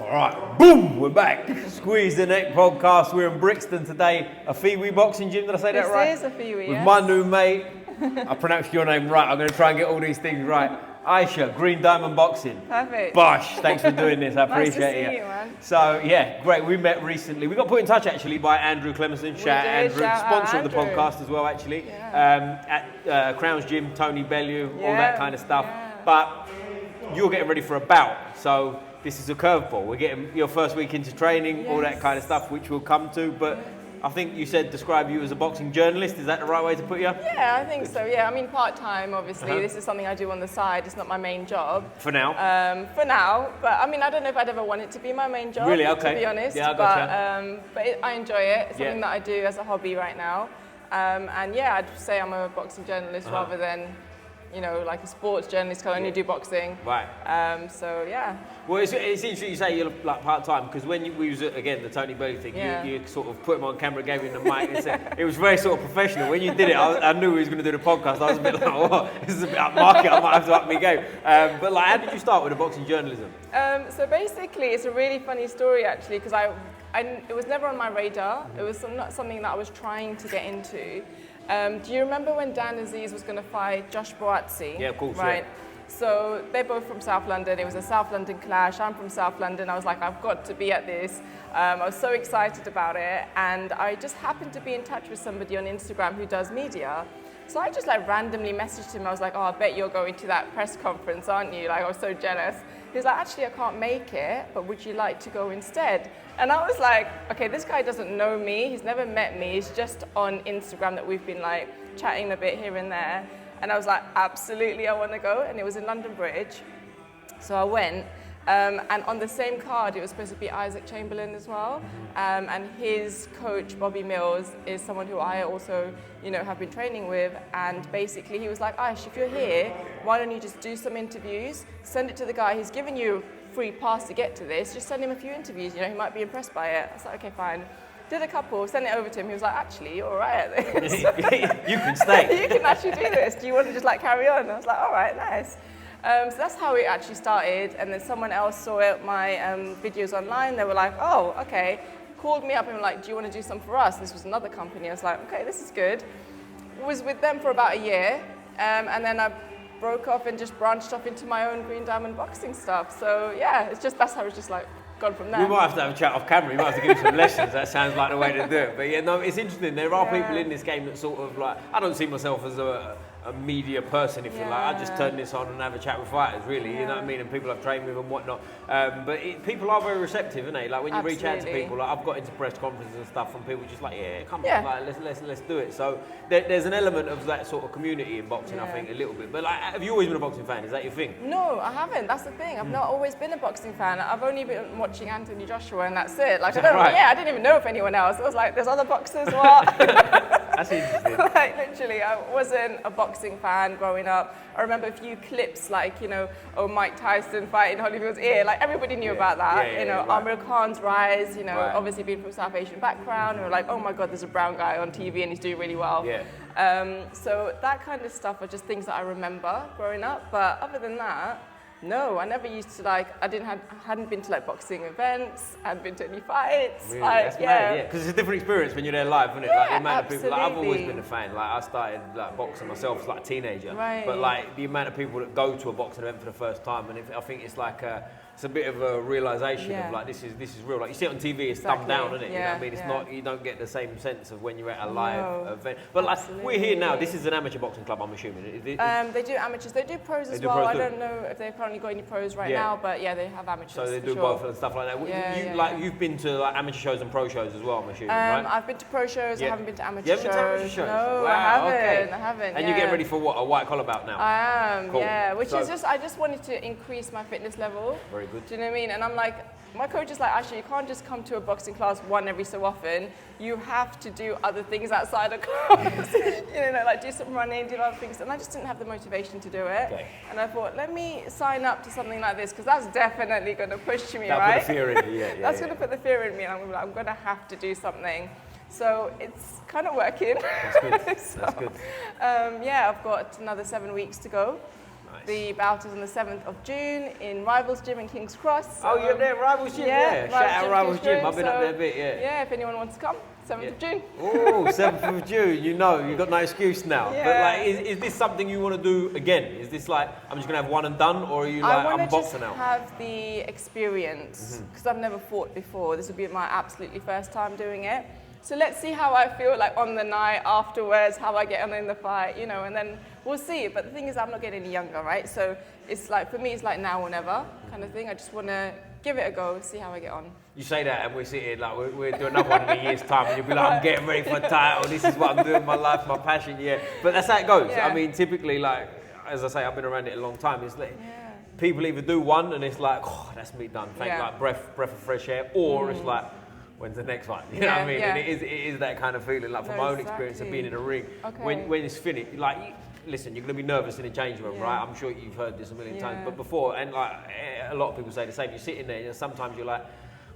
All right, boom, we're back. Squeeze the Neck podcast. We're in Brixton today. Afewee boxing gym, did I say that right? This is Afewee, With yes. my new mate. I pronounced your name right. I'm going to try and get all these things right. Aiysha, Green Diamond Boxing. Perfect. Bosh, thanks for doing this. I appreciate Nice to see it. you, man. So, yeah, great. We met recently. We got put in touch, actually, by Andrew Cleminson. Shout out Andrew. Sponsor of the podcast as well, actually. Yeah. At Crown's Gym, Tony Bellew, all Yeah. that kind of stuff. Yeah. But you're getting ready for a bout. So this is a curveball. We're getting your first week into training, all that kind of stuff, which we'll come to. But I think you said describe you as a boxing journalist. Is that the right way to put you? Yeah, I think so. Yeah, I mean part-time, obviously. This is something I do on the side. It's not my main job. For now? For now. But I mean, I don't know if I'd ever want it to be my main job. Really? Okay. To be honest. Yeah, I gotcha. But I enjoy it. It's something that I do as a hobby right now. And yeah, I'd say I'm a boxing journalist rather than, you know, like a sports journalist can only do boxing. Right. So yeah. Well, it's interesting you say you're like part-time, because when we was at, again, the Tony Bellew thing, you sort of put him on camera, gave him the mic, and said, it was very sort of professional. When you did it, I knew he was going to do the podcast. I was a bit like, oh, this is a bit upmarket, I might have to up my game. But like, how did you start with the boxing journalism? So basically, it's a really funny story actually, because it was never on my radar. It was not something that I was trying to get into. Do you remember when Dan Aziz was going to fight Josh Boazzi? Yeah, of course, right? yeah. So they're both from South London. It was a South London clash. I'm from South London. I was like, I've got to be at this. I was so excited about it. And I just happened to be in touch with somebody on Instagram who does media. So I just like randomly messaged him. I was like, oh, I bet you're going to that press conference, aren't you? Like, I was so jealous. He was like, actually, I can't make it, but would you like to go instead? And I was like, okay, this guy doesn't know me. He's never met me. He's just on Instagram that we've been like chatting a bit here and there. And I was like, absolutely, I want to go. And it was in London Bridge. So I went. And on the same card, it was supposed to be Isaac Chamberlain as well. And his coach, Bobby Mills, is someone who I also, you know, have been training with. And basically, he was like, Aish, if you're here, why don't you just do some interviews, send it to the guy. He's given you a free pass to get to this. Just send him a few interviews. You know, he might be impressed by it. I was like, okay, fine. Did a couple, sent it over to him. He was like, actually, you're all right at this. You can stay. You can actually do this. Do you want to just like carry on? I was like, all right, nice. So that's how it actually started. And then someone else saw my videos online. They were like, oh, okay. Called me up and were like, do you want to do something for us? This was another company. I was like, okay, this is good. Was with them for about a year. And then I broke off and just branched off into my own Green Diamond boxing stuff. So yeah, that's how it's just like gone from there. We might have to have a chat off camera. You might have to give me some lessons. That sounds like the way to do it. But yeah, no, it's interesting. There are people in this game that sort of like, I don't see myself as a media person, if you like. I just turn this on and have a chat with fighters, really. You know what I mean? And people I've trained with and whatnot. But people are very receptive, aren't they? Like when you reach out to people, like I've got into press conferences and stuff, and people just like, yeah, come on, like let's do it. So there's an element of that sort of community in boxing, I think, a little bit. But like, have you always been a boxing fan? Is that your thing? No, I haven't. That's the thing. I've not always been a boxing fan. I've only been watching Anthony Joshua, and that's it. Like I didn't even know of anyone else. I was like, there's other boxers. What? That's interesting. Like literally, I wasn't a boxing fan growing up. I remember a few clips, like, you know, Mike Tyson fighting Holyfield's ear. Like everybody knew about that. You know, Amir Khan's rise. You know, obviously being from South Asian background, and we're like, oh my God, there's a brown guy on TV and he's doing really well. So that kind of stuff are just things that I remember growing up. But other than that, no, I never used to like. I hadn't been to like boxing events. I hadn't been to any fights. Really? Like, That's mad, because it's a different experience when you're there live, isn't it? Like the amount of people. Like, I've always been a fan. Like I started like boxing myself as like a teenager. But like the amount of people that go to a boxing event for the first time, and I think it's like it's a bit of a realization of like this is real. Like you see it on TV, it's dumbed down, isn't it? You know what I mean? It's not. You don't get the same sense of when you're at a live event. But like we're here now. This is an amateur boxing club, I'm assuming. They do amateurs. They do pros as well. I don't know if they've currently got any pros right now, but yeah, they have amateurs. So they do both and stuff like that. You've been to like amateur shows and pro shows as well, I'm assuming, right? I've been to pro shows. I haven't been to amateur shows. You haven't been to amateur shows? No, wow, I haven't. And you're getting ready for what? A white collar bout now? I am. Cool. Yeah. Which is just I just wanted to increase my fitness level. Very good. Do you know what I mean? And I'm like, my coach is like, actually, you can't just come to a boxing class one every so often. You have to do other things outside of class. You know, like do some running, do other things. And I just didn't have the motivation to do it. Okay. And I thought, let me sign up to something like this, because that's definitely going to push me, right? Put the fear in you, That's going to put the fear in me. And I'm going to have to do something. So it's kind of working. That's good. That's good. Yeah, I've got another 7 weeks to go. Nice. The bout is on the 7th of June in Rivals Gym in King's Cross. Oh, you're there, Rivals Gym, yeah. Shout out Rivals Gym. I've been up there a bit, yeah. Yeah, if anyone wants to come, 7th of June. Oh, 7th of June, you've got no excuse now. Yeah. But like, is this something you want to do again? Is this like, I'm just going to have one and done, or are you like, I'm boxing out? I want to just have the experience, because I've never fought before. This will be my absolutely first time doing it. So let's see how I feel like on the night afterwards, how I get on in the fight, and then we'll see. But the thing is, I'm not getting any younger, right? So it's like, for me, it's like now or never kind of thing. I just want to give it a go, see how I get on. You say that and we're sitting like, we're doing another one in a year's time and you'll be like, I'm getting ready for a title, this is what I'm doing in my life, my passion, yeah. But that's how it goes. Yeah. I mean, typically, like, as I say, I've been around it a long time. It's like, people either do one and it's like, oh, that's me done. Thank like breath of fresh air. Or it's like, when's the next one? You know what I mean? Yeah. And it is that kind of feeling, like from my own experience of being in a ring. Okay. When it's finished, like, listen, you're going to be nervous in a change room, right? I'm sure you've heard this a million times. But before, and like a lot of people say the same, you're sitting there, and sometimes you're like,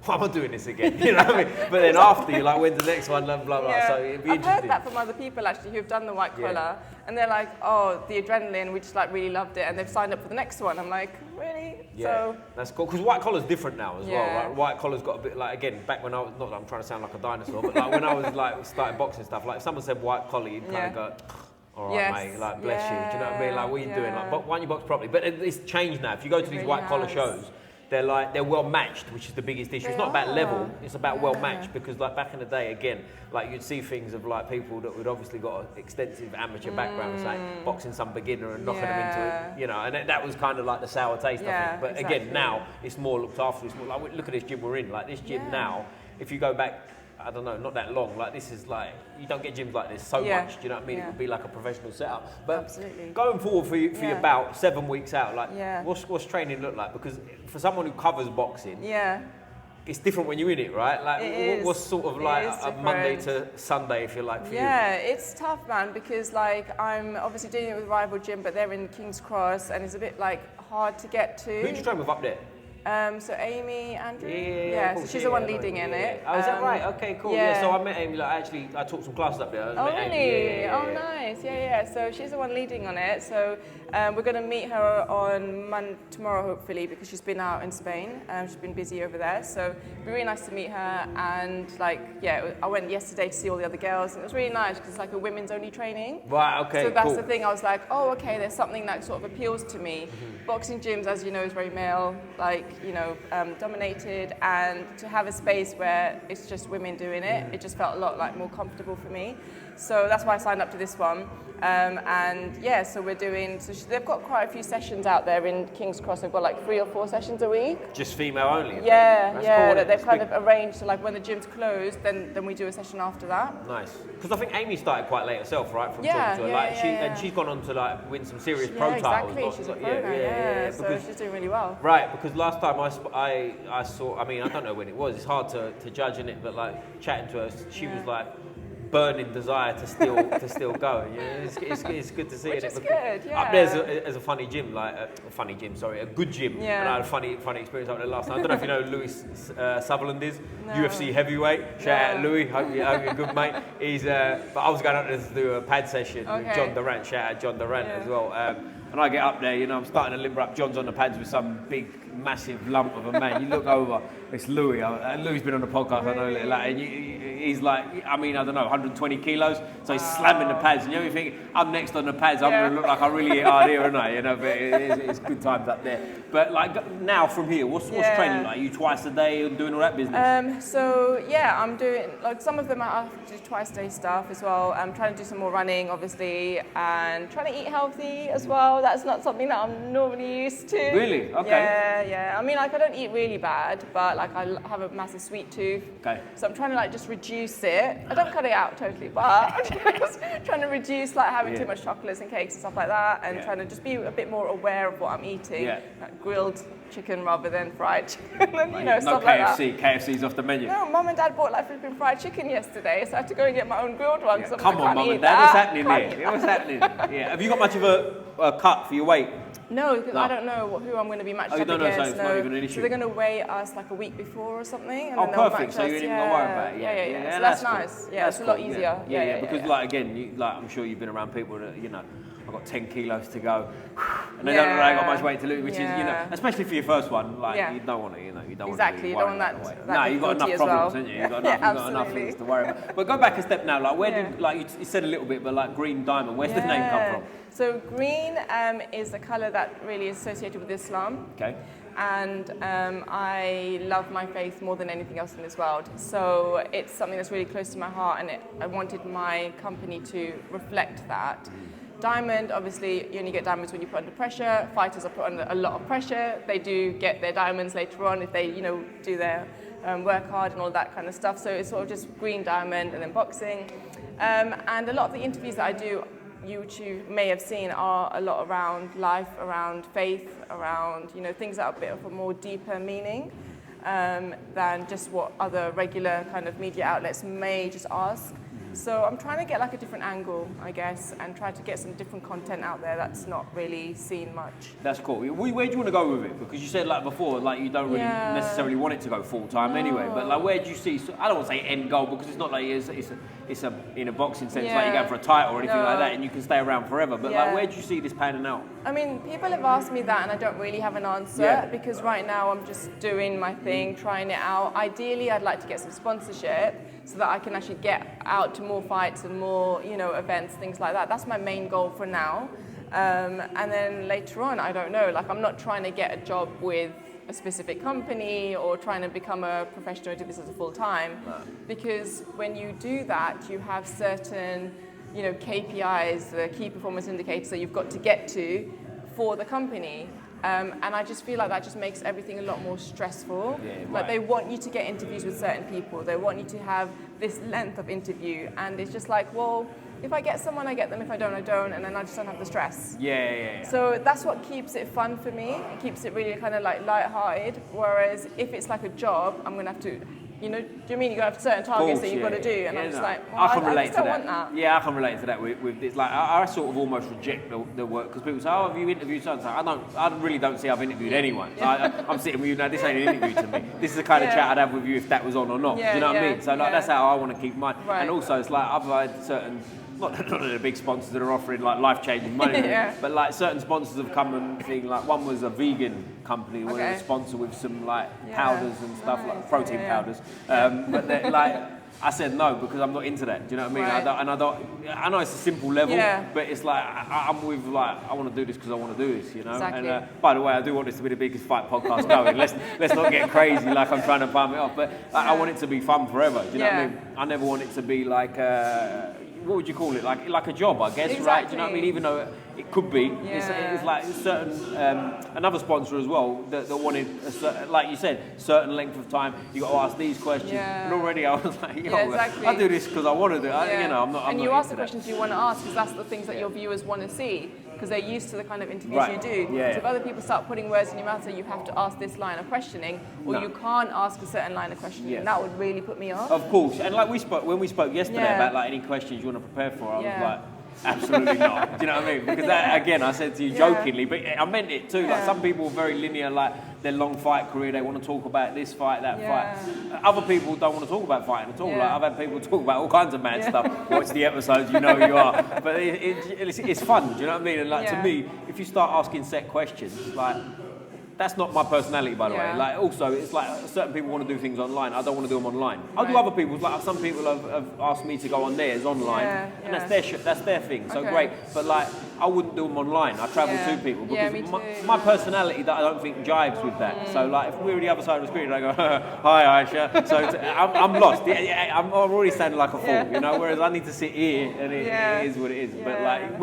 why am I doing this again? You know what I mean? But then after, you're like, when's the next one? Blah, blah, blah. So it'd be I've interesting. heard that from other people actually who've done the white collar, and they're like, oh, the adrenaline, we just like really loved it, and they've signed up for the next one. I'm like, really? Yeah, so, that's cool. Because white collar's different now as well, right? White collar's got a bit like, again, back when I was, not that I'm trying to sound like a dinosaur, but like when I was like starting boxing stuff, like if someone said white collar, you'd kind of go, all right, mate, like bless you. Do you know what I mean? Like, what are you doing? Like, but why don't you box properly? But it's changed now. If you go to these white collar shows, they're well matched, which is the biggest issue. It's not about level, it's about well matched, because like back in the day, again, like you'd see things of like people that would obviously got an extensive amateur background, say boxing some beginner and knocking them into it, and that was kind of like the sour taste, I think. But again, now it's more looked after. It's more like, look at this gym we're in. Like this gym now, if you go back, I don't know, not that long. Like this is like, you don't get gyms like this so much. Do you know what I mean? It would be like a professional setup. But going forward for your bout, 7 weeks out, like what's training look like? Because for someone who covers boxing, it's different when you're in it, right? Like what's sort of like a Monday to Sunday, if you like, for you? Yeah, it's tough, man, because like I'm obviously doing it with Rival Gym, but they're in King's Cross, and it's a bit like hard to get to. Who do you train with up there? So Amy, Andrew, cool. So she's the one leading in it. Oh, is that right? Okay, cool. Yeah. So I met Amy. Like actually, I taught some classes up there. Oh, really? Oh, nice. Yeah. So she's the one leading on it. So we're going to meet her on tomorrow, hopefully, because she's been out in Spain. She's been busy over there. So it'd be really nice to meet her. And I went yesterday to see all the other girls, and it was really nice because it's like a women's only training. Right. Okay. So that's the thing. I was like, oh, okay. There's something that sort of appeals to me. Boxing gyms, as you know, is very male, dominated, and to have a space where it's just women doing it, it just felt a lot like more comfortable for me. So that's why I signed up to this one. So we're doing, they've got quite a few sessions out there in King's Cross. They've got like 3 or 4 sessions a week. Just female only? Yeah, cool, that they've kind of arranged, so like when the gym's closed, then we do a session after that. Nice. Because I think Amy started quite late herself, right? From talking to her. And she's gone on to like win some serious pro titles. Exactly, she's a pro now, so she's doing really well. Right, because last time I saw, I mean, I don't know when it was, it's hard to judge in it, but like chatting to her, she was like, burning desire to still go. It's good to see it. Which is good, Up there's a funny gym, like a good gym. Yeah. And I had a funny experience up there last night. I don't know if you know who Louis Sutherland is, UFC heavyweight. Shout out Louis, hope you're good, mate. He's but I was going up there to do a pad session with John Durant. Shout out John Durant as well. And I get up there, I'm starting to limber up. John's on the pads with some big, massive lump of a man. You look over, it's Louis. Louis been on the podcast, I know, and he's like, I don't know, 120 kilos. So he's slamming the pads, and you think, I'm next on the pads, I'm going to look like I really hit hard here, aren't I? But it's good times up there. But like now from here, what's training like? Are you twice a day and doing all that business? I'm doing, like some of them I have to do twice a day stuff as well. I'm trying to do some more running, obviously, and trying to eat healthy as well. That's not something that I'm normally used to. Really? Okay. Yeah. I don't eat really bad, but like I have a massive sweet tooth. Okay. So I'm trying to like just reduce it. I don't cut it out totally, but I'm just trying to reduce like having too much chocolates and cakes and stuff like that, and trying to just be a bit more aware of what I'm eating. Yeah. Like grilled chicken rather than fried chicken, and stuff like that. No KFC. KFC's off the menu. No, Mum and Dad bought like flipping fried chicken yesterday, so I had to go and get my own grilled one. Yeah. Come on, Mum and Dad, what's happening here? What's happening? Yeah. Have you got much of a cut for your weight? No, because I don't know who I'm going to be matched up against. So it's not even an issue. So they're going to weigh us like a week before or something, and then they'll match us. So you didn't even worry about it. Yeah. So that's nice. Yeah, it's a lot easier. Yeah. Because like again, I'm sure you've been around people that I've got 10 kilos to go, and they don't know they've got much weight to lose, which is, you know, especially for your first one, like you don't want to, you know, you don't want to be worried about the weight. No, you've got enough problems, haven't you? You've got enough things to worry about. But go back a step now, like where did, like you said a little bit, but like green diamond, where's the name come from? So green is a colour that really is associated with Islam. Okay. And I love my faith more than anything else in this world. So it's something that's really close to my heart, and I wanted my company to reflect that. Diamond, obviously, you only get diamonds when you put under pressure. Fighters are put under a lot of pressure. They do get their diamonds later on if they, you know, do their work hard and all that kind of stuff. So it's sort of just green diamond, and then boxing. And a lot of the interviews that I do, which you may have seen, are a lot around life, around faith, around, you know, things that are a bit of a more deeper meaning than just what other regular kind of media outlets may just ask. So I'm trying to get like a different angle, I guess, and try to get some different content out there that's not really seen much. That's cool. Where do you want to go with it? Because you said like before, like you don't really necessarily want it to go full time anyway. But like, where do you see? I don't want to say end goal, because it's not like it's a in a boxing sense like you're going for a title or anything like that, and you can stay around forever. But like, where do you see this panning out? I mean, people have asked me that, and I don't really have an answer because right now I'm just doing my thing, trying it out. Ideally, I'd like to get some sponsorship so that I can actually get out to more fights and more, you know, events, things like that. That's my main goal for now. And then later on, I don't know, like I'm not trying to get a job with a specific company or trying to become a professional and do this as a full time. Because when you do that, you have certain, you know, KPIs, the key performance indicators that you've got to get to for the company. And I just feel like that just makes everything a lot more stressful. Like they want you to get interviews with certain people. They want you to have this length of interview. And it's just like, well, if I get someone, I get them. If I don't, I don't. And then I just don't have the stress. So that's what keeps it fun for me. It keeps it really kind of like lighthearted. Whereas if it's like a job, I'm going to have to, you know, do you mean you have certain targets that you've got to do? And I'm just like, well, I just don't want that. Yeah, I can relate to that with this. Like, I sort of almost reject the work, because people say, oh, have you interviewed someone? I really don't see I've interviewed anyone. I'm sitting with you now, this ain't an interview to me. This is the kind of chat I'd have with you if that was on or not. Do you know what I mean? So like, that's how I want to keep mine. And also, it's like, I've had certain, not the big sponsors that are offering like life-changing money, but like certain sponsors have come and thing, like one was a vegan company, where they sponsor with some like powders and stuff, like protein powders. But like, I said no, because I'm not into that. Do you know what I mean? I know it's a simple level, but it's like I'm with like, I want to do this because I want to do this, you know. And by the way, I do want this to be the biggest fight podcast going. Let's not get crazy like I'm trying to palm it off, but I want it to be fun forever. Do you know what I mean? I never want it to be like. What would you call it? Like a job, I guess, right? Do you know what I mean? Even though it could be, it's like certain another sponsor as well that wanted a certain, like you said, certain length of time. You got to ask these questions, and already I was like, I do this because I want to do it. You know, I'm not. And you ask the questions you want to ask because that's the things that your viewers want to see, because they're used to the kind of interviews you do. So if other people start putting words in your mouth, so you have to ask this line of questioning, or you can't ask a certain line of questioning, that would really put me off. Of course, and like when we spoke yesterday about like any questions you want to prepare for, I was like, absolutely not. Do you know what I mean? Because that, again, I said to you jokingly, but I meant it too. Like some people are very linear, like their long fight career, they want to talk about this fight, that fight. Other people don't want to talk about fighting at all. Like I've had people talk about all kinds of mad stuff. Watch the episodes, you know who you are. But it's fun. Do you know what I mean? And like to me, if you start asking set questions, like. That's not my personality, by the way. Like, also, it's like certain people want to do things online. I don't want to do them online. I'll do other people's. Like, some people have asked me to go on theirs online, and that's their thing. So great. But like, I wouldn't do them online. I travel to people because my personality that I don't think jives with that. So like, if we were the other side of the screen, I go, "Hi, Aiysha." So I'm lost. I'm already sounding like a fool, you know. Whereas I need to sit here, and it is what it is. But like,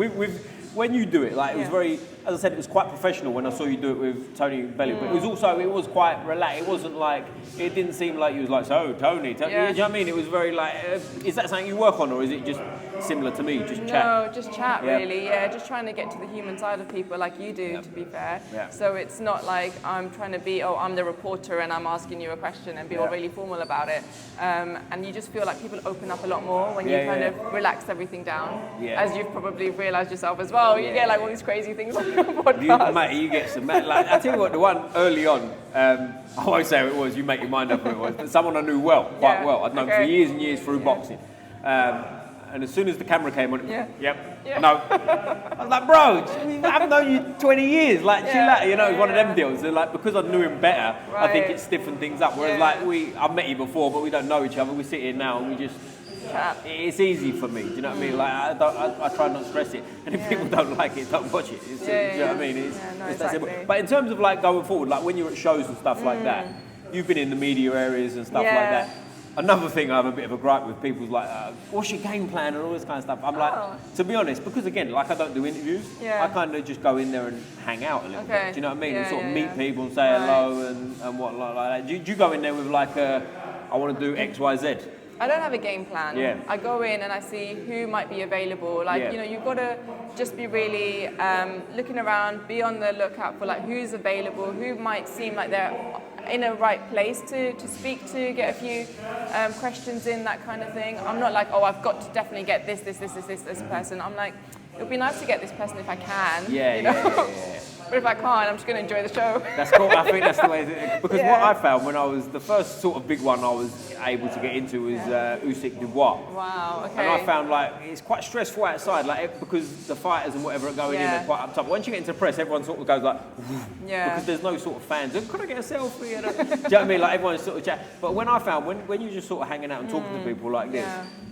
when you do it, like it was very, as I said, it was quite professional when I saw you do it with Tony Bellew. But it was quite relaxed. It wasn't like, it didn't seem like you was like, so Tony, you know what I mean? It was very like, is that something you work on, or is it just similar to me, just chat? No, just chat really, just trying to get to the human side of people like you do, to be fair. So it's not like I'm trying to be, I'm the reporter and I'm asking you a question and be all really formal about it. And you just feel like people open up a lot more when you kind of relax everything down, as you've probably realised yourself as well. You get like all these crazy things on your podcast. You get some mad, like, I tell you what, the one early on, I won't say who it was, you make your mind up who it was, but someone I knew quite well. I'd known for years and years through boxing. And as soon as the camera came on, Yeah. yep, Yeah. no. I was like, bro, I've known you 20 years. Like, chill out. You know, it's one of them deals. And like, because I knew him better, I think it stiffened things up. Whereas like, I've met you before, but we don't know each other. We sit here now and we just, it's easy for me. Do you know what I mean? Like, I try not to stress it. And if people don't like it, don't watch it. It's, do you know what I mean? It's that simple. But in terms of like going forward, like when you're at shows and stuff like that, you've been in the media areas and stuff like that. Another thing I have a bit of a gripe with people's like, what's your game plan and all this kind of stuff. I'm like, to be honest, because again, like I don't do interviews, I kind of just go in there and hang out a little bit. Do you know what I mean? And sort of meet people and say hello and whatnot like that. Do you go in there with like, I want to do X, Y, Z? I don't have a game plan. Yeah. I go in and I see who might be available. Like, you know, you've got to just be really looking around, be on the lookout for like who's available, who might seem like they're in a right place to speak to, get a few questions in, that kind of thing. I'm not like, oh, I've got to definitely get this person. I'm like, it would be nice to get this person if I can. But if I can't, I'm just going to enjoy the show. That's cool. I think that's the way. Because what I found when I was, the first sort of big one I was able to get into was Usyk Dubois. Wow, okay. And I found like it's quite stressful outside, like because the fighters and whatever are going in are quite uptight. Once you get into press, everyone sort of goes like, because there's no sort of fans. Could I get a selfie? Do you know what I mean? Like everyone's sort of chat. But when I found when you're just sort of hanging out and talking to people like this.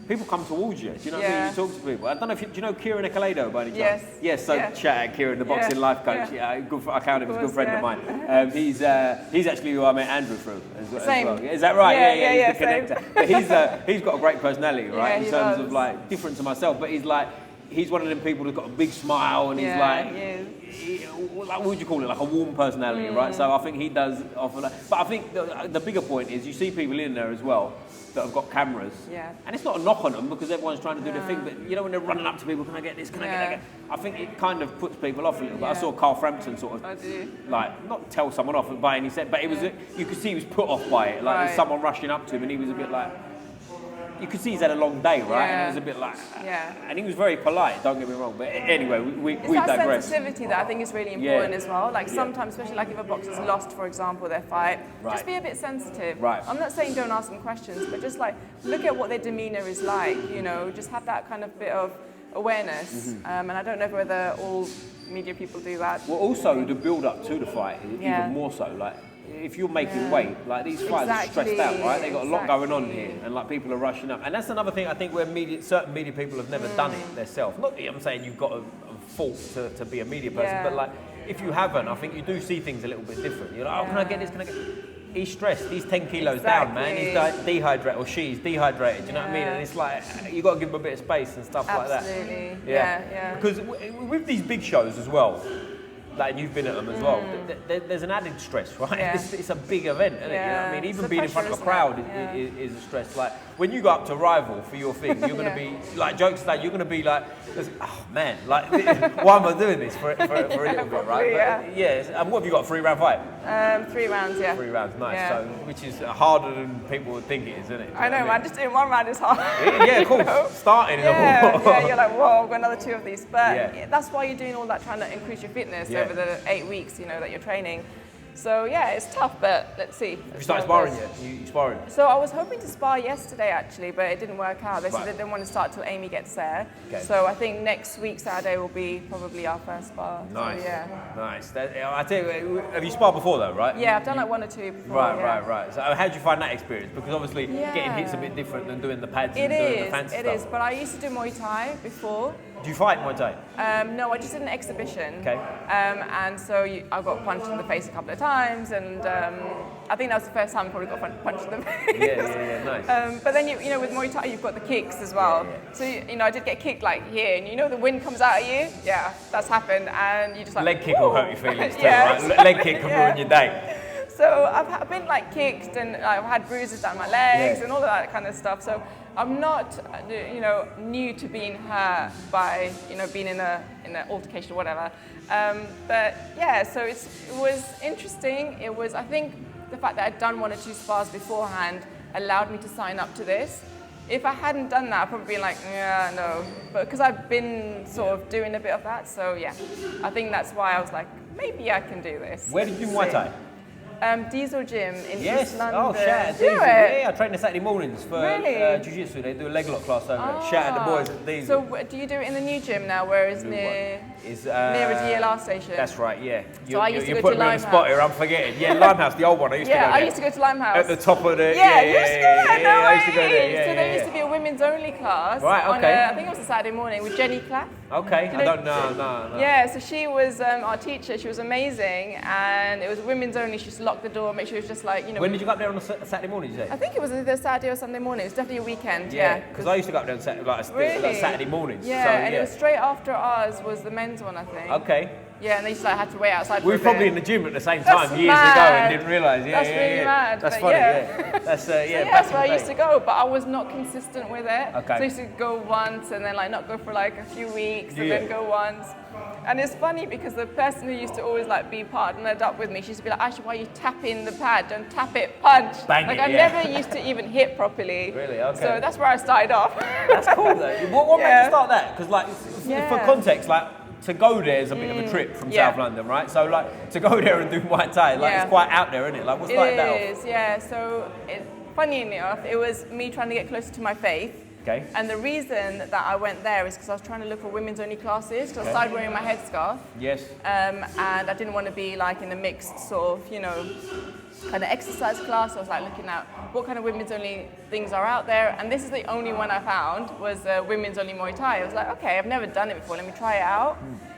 People come towards you. Do you know what I mean? You talk to people. I don't know if do you know Kieran Ekalado by any chance? Yes. So shout out Kieran, the boxing life coach. Good. I count him as a good friend of mine. He's actually who I met Andrew through as well. Is that right? He's the connector. But he's got a great personality, right? In terms of like different to myself. But he's one of them people who's got a big smile and he's like, what would you call it? Like a warm personality, right? So I think he does offer that. But I think the bigger point is you see people in there as well that have got cameras. And it's not a knock on them because everyone's trying to do their thing, but you know when they're running up to people, can I get this, can I get that? I think it kind of puts people off a little bit. I saw Carl Frampton sort of, like, not tell someone off by any set, but it was, you could see he was put off by it. Like there's someone rushing up to him and he was a bit like, you could see he's had a long day, right? And it was a bit like, and he was very polite, don't get me wrong. But anyway, we digress. It's that sensitivity that I think is really important as well. Like sometimes, especially like if a boxer's lost, for example, their fight, just be a bit sensitive. I'm not saying don't ask them questions, but just like look at what their demeanour is like, you know, just have that kind of bit of awareness. And I don't know whether all media people do that. Well, also the build up to the fight, even more so, like, if you're making weight, like these fighters are stressed out, right? They've got a lot going on here, and like people are rushing up. And that's another thing I think where certain media people have never done it themselves. Not that I'm saying you've got a fault to be a media person, but like if you haven't, I think you do see things a little bit different. You're like, oh, can I get this? Can I get? He's stressed. He's 10 kilos down, man. He's dehydrated, or she's dehydrated. You know what I mean? And it's like you got to give him a bit of space and stuff like that. Absolutely. Because with these big shows as well. Like you've been at them as well. There's an added stress, right? It's a big event, isn't it? You know what I mean? Even being in front of a crowd is a stress. Like when you go up to Rival for your thing, you're going to be like jokes like you're going to be like, oh man, like why am I doing this for a little bit, right? But, and what have you got? 3-round fight? 3 rounds, 3 rounds, nice. So which is harder than people would think it is, isn't it? I know, man. Just doing 1 round is hard. Of course. Starting in you're like, whoa, I've got another 2 of these. But that's why you're doing all that, trying to increase your fitness over the 8 weeks, you know, that you're training. So it's tough, but let's see. Have you started sparring yet? You sparring? So I was hoping to spar yesterday actually, but it didn't work out. They said they didn't want to start till Amy gets there. So I think next week Saturday will be probably our first spar. Nice. So, nice. I tell you, have you sparred before though, right? Yeah, I've done like 1 or 2 before. Right. So how did you find that experience? Because obviously getting hit's a bit different than doing the pads and doing the fancy stuff. It is, but I used to do Muay Thai before. Do you fight Muay Thai? No, I just did an exhibition. And so I got punched in the face a couple of times, and I think that was the first time I probably got punched in the face. Nice. But then you know, with Muay Thai, you've got the kicks as well. So you know, I did get kicked like here, and you know, the wind comes out at you. Yeah, that's happened, and you just like leg kick will hurt your feelings too, right? Leg kick can ruin your day. So I've been like kicked, and I've had bruises down my legs and all of that kind of stuff. So I'm not, you know, new to being hurt by, you know, being in an altercation or whatever. But so it was interesting. It was, I think, the fact that I'd done 1 or 2 spars beforehand allowed me to sign up to this. If I hadn't done that, I'd probably been like, no. But because I've been sort of doing a bit of that, so I think that's why I was like, maybe I can do this. Where did you do Muay Thai? Diesel Gym in Yes. East London. Oh, shout out Do you Diesel. know it? Yeah, I train on Saturday mornings for Really? Jiu Jitsu. They do a leg lock class over there. Shout out the boys at Diesel. So do you do it in the new gym now, where it's near a DLR station? That's right, yeah. I used to go to putting me on the spot here, I'm forgetting. Yeah, Limehouse, the old one. I used to go there. I used to go to Limehouse. At the top of the... Yeah, you used to go there? No I used to go there. way. So there used to be a women's only class. Right, on okay. I think it was a Saturday morning with Jenny Claff. Okay, You I know- don't know, no. Yeah, so she was our teacher. She was amazing, and it was women's only. She used to lock the door, make sure it was just like, you know. When did you go up there on a Saturday morning, did you say? I think it was either Saturday or Sunday morning. It was definitely a weekend. Yeah, because I used to go up there on Saturday mornings. Yeah, so, and it was straight after ours was the men's one, I think. Okay. Yeah, and they used to had to wait outside. We were for a probably bit. in the gym at the same That's time years mad. ago and didn't realise. Yeah, That's yeah, really yeah. mad, That's but funny, yeah. That's So yeah. that's where I used to go, but I was not consistent with it. Okay. So I used to go once and then like not go for like a few weeks and Yeah. then go once. And it's funny because the person who used to always like be partnered up with me, she used to be like, Aisha, why are you tapping the pad? Don't tap it, punch. Bang like it, I yeah. never used to even hit properly. Really? Okay. So that's where I started off. That's cool though. What made Yeah. you start that? Because like, Yeah. for context, like to go there is a bit of a trip from Yeah. South London, right? So like to go there and do Muay Thai, like Yeah. it's quite out there, isn't it? Like what started that off? It is, yeah. So funny enough, it was me trying to get closer to my faith. Okay. And the reason that I went there is because I was trying to look for women's only classes, because I Okay. started wearing my headscarf. Yes. And I didn't want to be like in a mixed sort of, you know, kind of exercise class. I was like looking at what kind of women's only things are out there. And this is the only one I found was women's only Muay Thai. I was like, okay, I've never done it before. Let me try it out.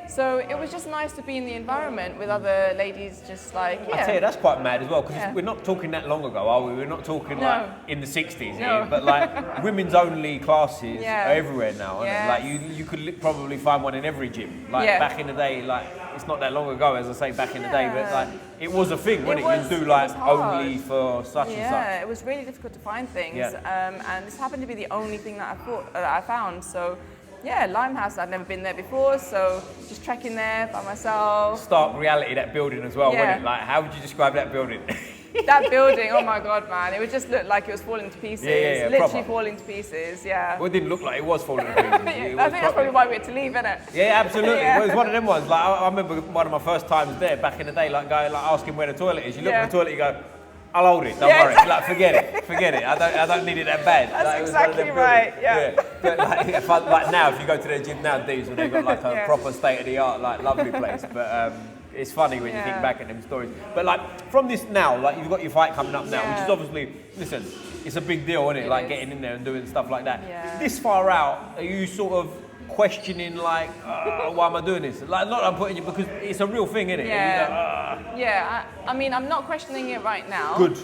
So it was just nice to be in the environment with other ladies just like, yeah. I tell you, that's quite mad as well, because Yeah. we're not talking that long ago, are we? We're not talking No. like in the 60s No. here, but like women's only classes Yeah. are everywhere now, aren't Yes. they? Like you could probably find one in every gym. Like Yeah. back in the day, like it's not that long ago, as I say, back in the day, but Yeah. like it was a thing, wasn't it? was- You'd do it like was hard. only for such and Yeah, it was really difficult to find things, Yeah. and this happened to be the only thing that I found. So, yeah, Limehouse, I'd never been there before, so just trekking there by myself. such. Stark reality, that building as well, Yeah. wasn't it? Like, how would you describe that building? That building, oh my God, man, it would just look like it was falling to pieces. Yeah, Literally proper. falling to pieces, yeah. Well, it didn't look like it was falling to pieces. It I think was that's probably why we had to leave, innit? Yeah, absolutely. Yeah. Well, it was one of them ones. Like I remember one of my first times there back in the day, like going, like asking where the toilet is. You look Yeah. at the toilet, you go, "I'll hold it. Don't Yeah, worry. Like forget it. I don't need it that bad." That's Like, it was one of exactly them right, buildings. yeah. But like now, if you go to their gym now, Diesel, they've got like a Yeah. proper state of the art, like lovely place. But it's funny when you think Yeah. back at them stories. But like from this now, like you've got your fight coming up now, which is Yeah. obviously, listen, it's a big deal, isn't it? It Like is. getting in there and doing stuff like that. Yeah. This far out, are you sort of questioning like, why am I doing this? Like, not that I'm putting you, because it's a real thing, isn't it? Yeah. Yeah, I mean, I'm not questioning it right now. Good.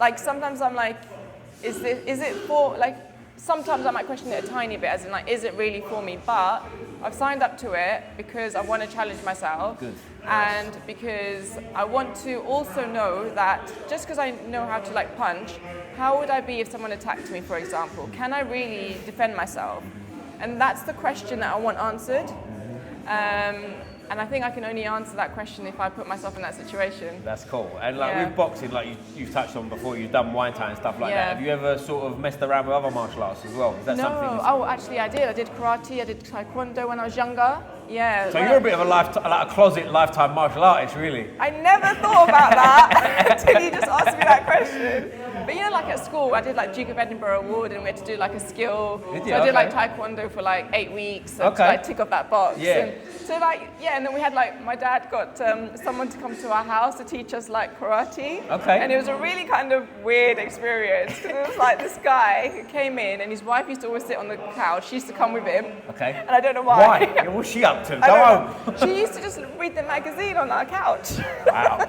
Like sometimes I'm like, is it for, like, sometimes I might question it a tiny bit, as in like, is it really for me? But I've signed up to it because I want to challenge myself. Good. And because I want to also know that just because I know how to like punch, how would I be if someone attacked me, for example? Can I really defend myself? And that's the question that I want answered. And I think I can only answer that question if I put myself in that situation. That's cool. And like Yeah. with boxing, like you've touched on before, you've done Muay Thai and stuff like Yeah. that. Have you ever sort of messed around with other martial arts as well? Is that No, something? oh, actually I did. I did karate, I did taekwondo when I was younger. Yeah. So well, you're a bit of a like a closet lifetime martial artist, really. I never thought about that until you just asked me that question. But you know, like at school, I did like Duke of Edinburgh Award, and we had to do like a skill. Did So you? I did like Okay. taekwondo for like 8 weeks, so Okay. to like tick off that box. Yeah. And so like, yeah, and then we had like, my dad got someone to come to our house to teach us like karate. Okay. And it was a really kind of weird experience, because it was like this guy who came in, and his wife used to always sit on the couch. She used to come with him. Okay. And I don't know why. Why? Yeah, what's she up to? I Go don't home. know. She used to just read the magazine on our couch. Wow.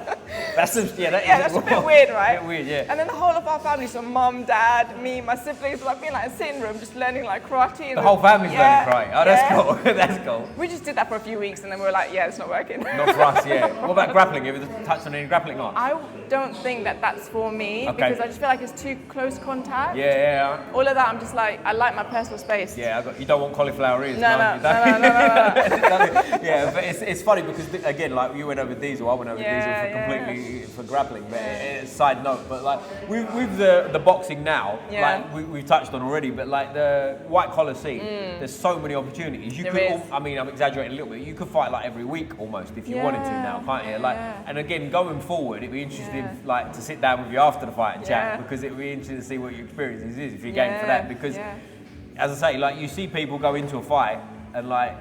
That's a, yeah, that Yeah, is that's a bit weird, right? Bit weird, yeah. And then the whole of our family, so mum, dad, me, my siblings, like being like a sitting room, just learning like karate. And The whole family's yeah, learning karate. Oh, that's yeah. cool. That's cool. We just did that for a few weeks, and then we were like, yeah, it's not working. Not for us, yeah. What about grappling? Have you ever touched on any grappling art? I don't think that that's for me, Okay. because I just feel like it's too close contact. Yeah. All of that, I'm just like, I like my personal space. Yeah, you don't want cauliflower ears, No, man. no, You don't- no. Yeah, but it's funny because again, like you went over Diesel, I went over Yeah, Diesel for yeah. completely for grappling. But side note, but like with the boxing now, Yeah. like we've touched on already, but like the white collar scene, there's so many opportunities. You There could, is. I mean, I'm exaggerating a little bit. You could fight like every week almost if you wanted to now, can't you? Like, Yeah. and again, going forward, it'd be interesting like to sit down with you after the fight and chat, Yeah. because it'd be interesting to see what your experiences is if you're game for that. Because, as I say, like you see people go into a fight and like.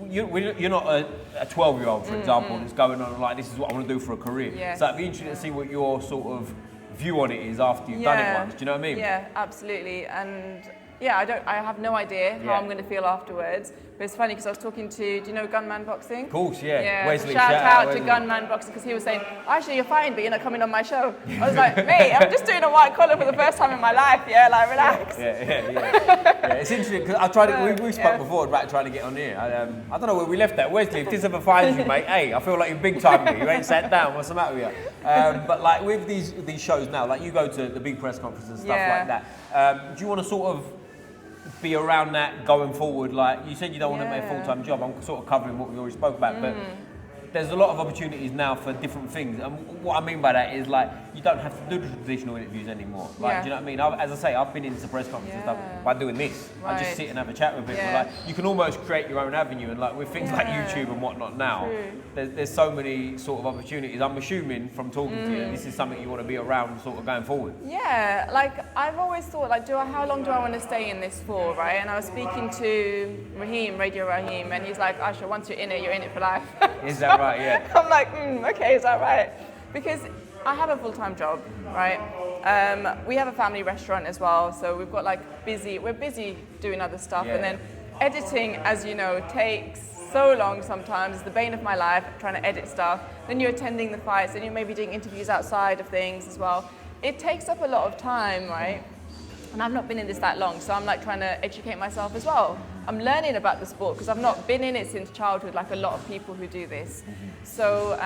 You're not a 12-year-old, for example, that's going on like, this is what I want to do for a career. Yes. So it'd be interesting to see what your sort of view on it is after you've done it once. Do you know what I mean? Yeah, absolutely. And yeah, I have no idea how I'm going to feel afterwards. But it's funny because I was talking to, do you know Gunman Boxing? Of course, yeah. Wesley, shout out to Wesley. Gunman Boxing, because he was saying, actually you're fine, but you're not coming on my show. I was like, mate, I'm just doing a white collar for the first time in my life, like relax. Yeah, it's interesting because I tried it. We spoke before about trying to get on here. I don't know where we left that. Wesley, if this ever finds you, mate, hey, I feel like you're big time me. You ain't sat down. What's the matter with you? But like with these shows now, like you go to the big press conferences and stuff like that. Do you want to sort of be around that going forward? Like you said, you don't want to make a full-time job. I'm sort of covering what we already spoke about, but there's a lot of opportunities now for different things. And what I mean by that is like you don't have to do the traditional interviews anymore. Like, do you know what I mean? As I say, I've been into press conferences and stuff by doing this. I just sit and have a chat with people. Like you can almost create your own avenue, and like with things like YouTube and whatnot now, there's so many sort of opportunities. I'm assuming from talking to you, this is something you want to be around sort of going forward. Yeah, like I've always thought, like, how long do I want to stay in this for, right? And I was speaking to Raheem, Radio Raheem, and he's like, Aiysha, once you're in it for life. Is that right? Yeah. I'm like, okay, is that right? Because I have a full-time job, right? We have a family restaurant as well, so we've got like we're busy doing other stuff, and then editing, as you know, takes so long sometimes. It's the bane of my life, trying to edit stuff. Then you're attending the fights, then you're maybe doing interviews outside of things as well. It takes up a lot of time, right? And I've not been in this that long, so I'm like trying to educate myself as well. I'm learning about the sport because I've not been in it since childhood, like a lot of people who do this. So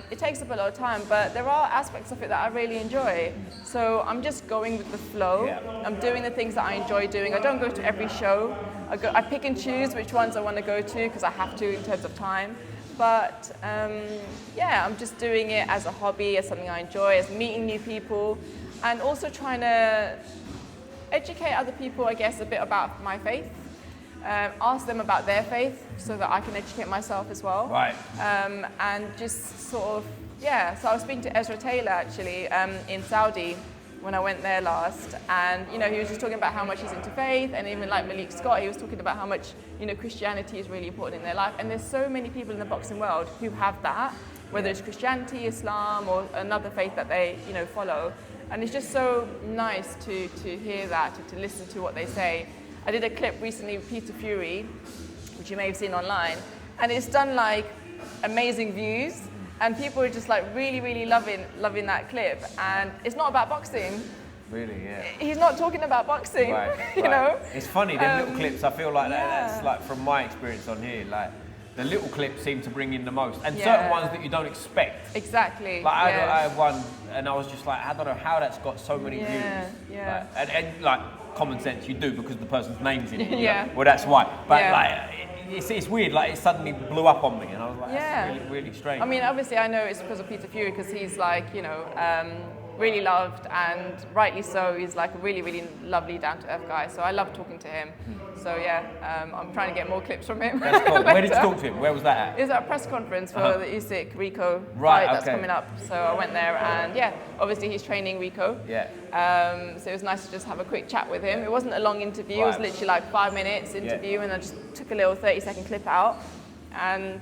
it takes up a lot of time, but there are aspects of it that I really enjoy. So I'm just going with the flow. I'm doing the things that I enjoy doing. I don't go to every show. I pick and choose which ones I want to go to because I have to in terms of time. But I'm just doing it as a hobby, as something I enjoy, as meeting new people, and also trying to educate other people, I guess, a bit about my faith. Ask them about their faith so that I can educate myself as well. Right. And just sort of, so I was speaking to Ezra Taylor actually in Saudi when I went there last, and he was just talking about how much he's into faith, and even like Malik Scott, he was talking about how much Christianity is really important in their life. And there's so many people in the boxing world who have that, whether it's Christianity, Islam, or another faith that they follow. And it's just so nice to hear that, to listen to what they say. I did a clip recently with Peter Fury, which you may have seen online, and it's done like amazing views, and people are just like really, really loving that clip. And it's not about boxing. Really, yeah. He's not talking about boxing, you know? It's funny, them little clips, I feel like that's like from my experience on here, like the little clips seem to bring in the most, and certain ones that you don't expect. Exactly. Like I had one, and I was just like, I don't know how that's got so many views. Yeah. Like, and like common sense, you do because the person's name's in it. Well, that's why. But like, it's weird. Like it suddenly blew up on me, and I was like, that's really, really strange. I mean, obviously, I know it's because of Peter Fury, because he's like, really loved, and rightly so. He's like a really, really lovely, down-to-earth guy. So I love talking to him. So I'm trying to get more clips from him. That's cool. Where did you talk to him? Where was that at? It was at a press conference for the Usyk Rico fight that's coming up. So I went there, and obviously he's training Rico. So it was nice to just have a quick chat with him. It wasn't a long interview. It was literally like 5 minutes interview, and I just took a little 30-second clip out. And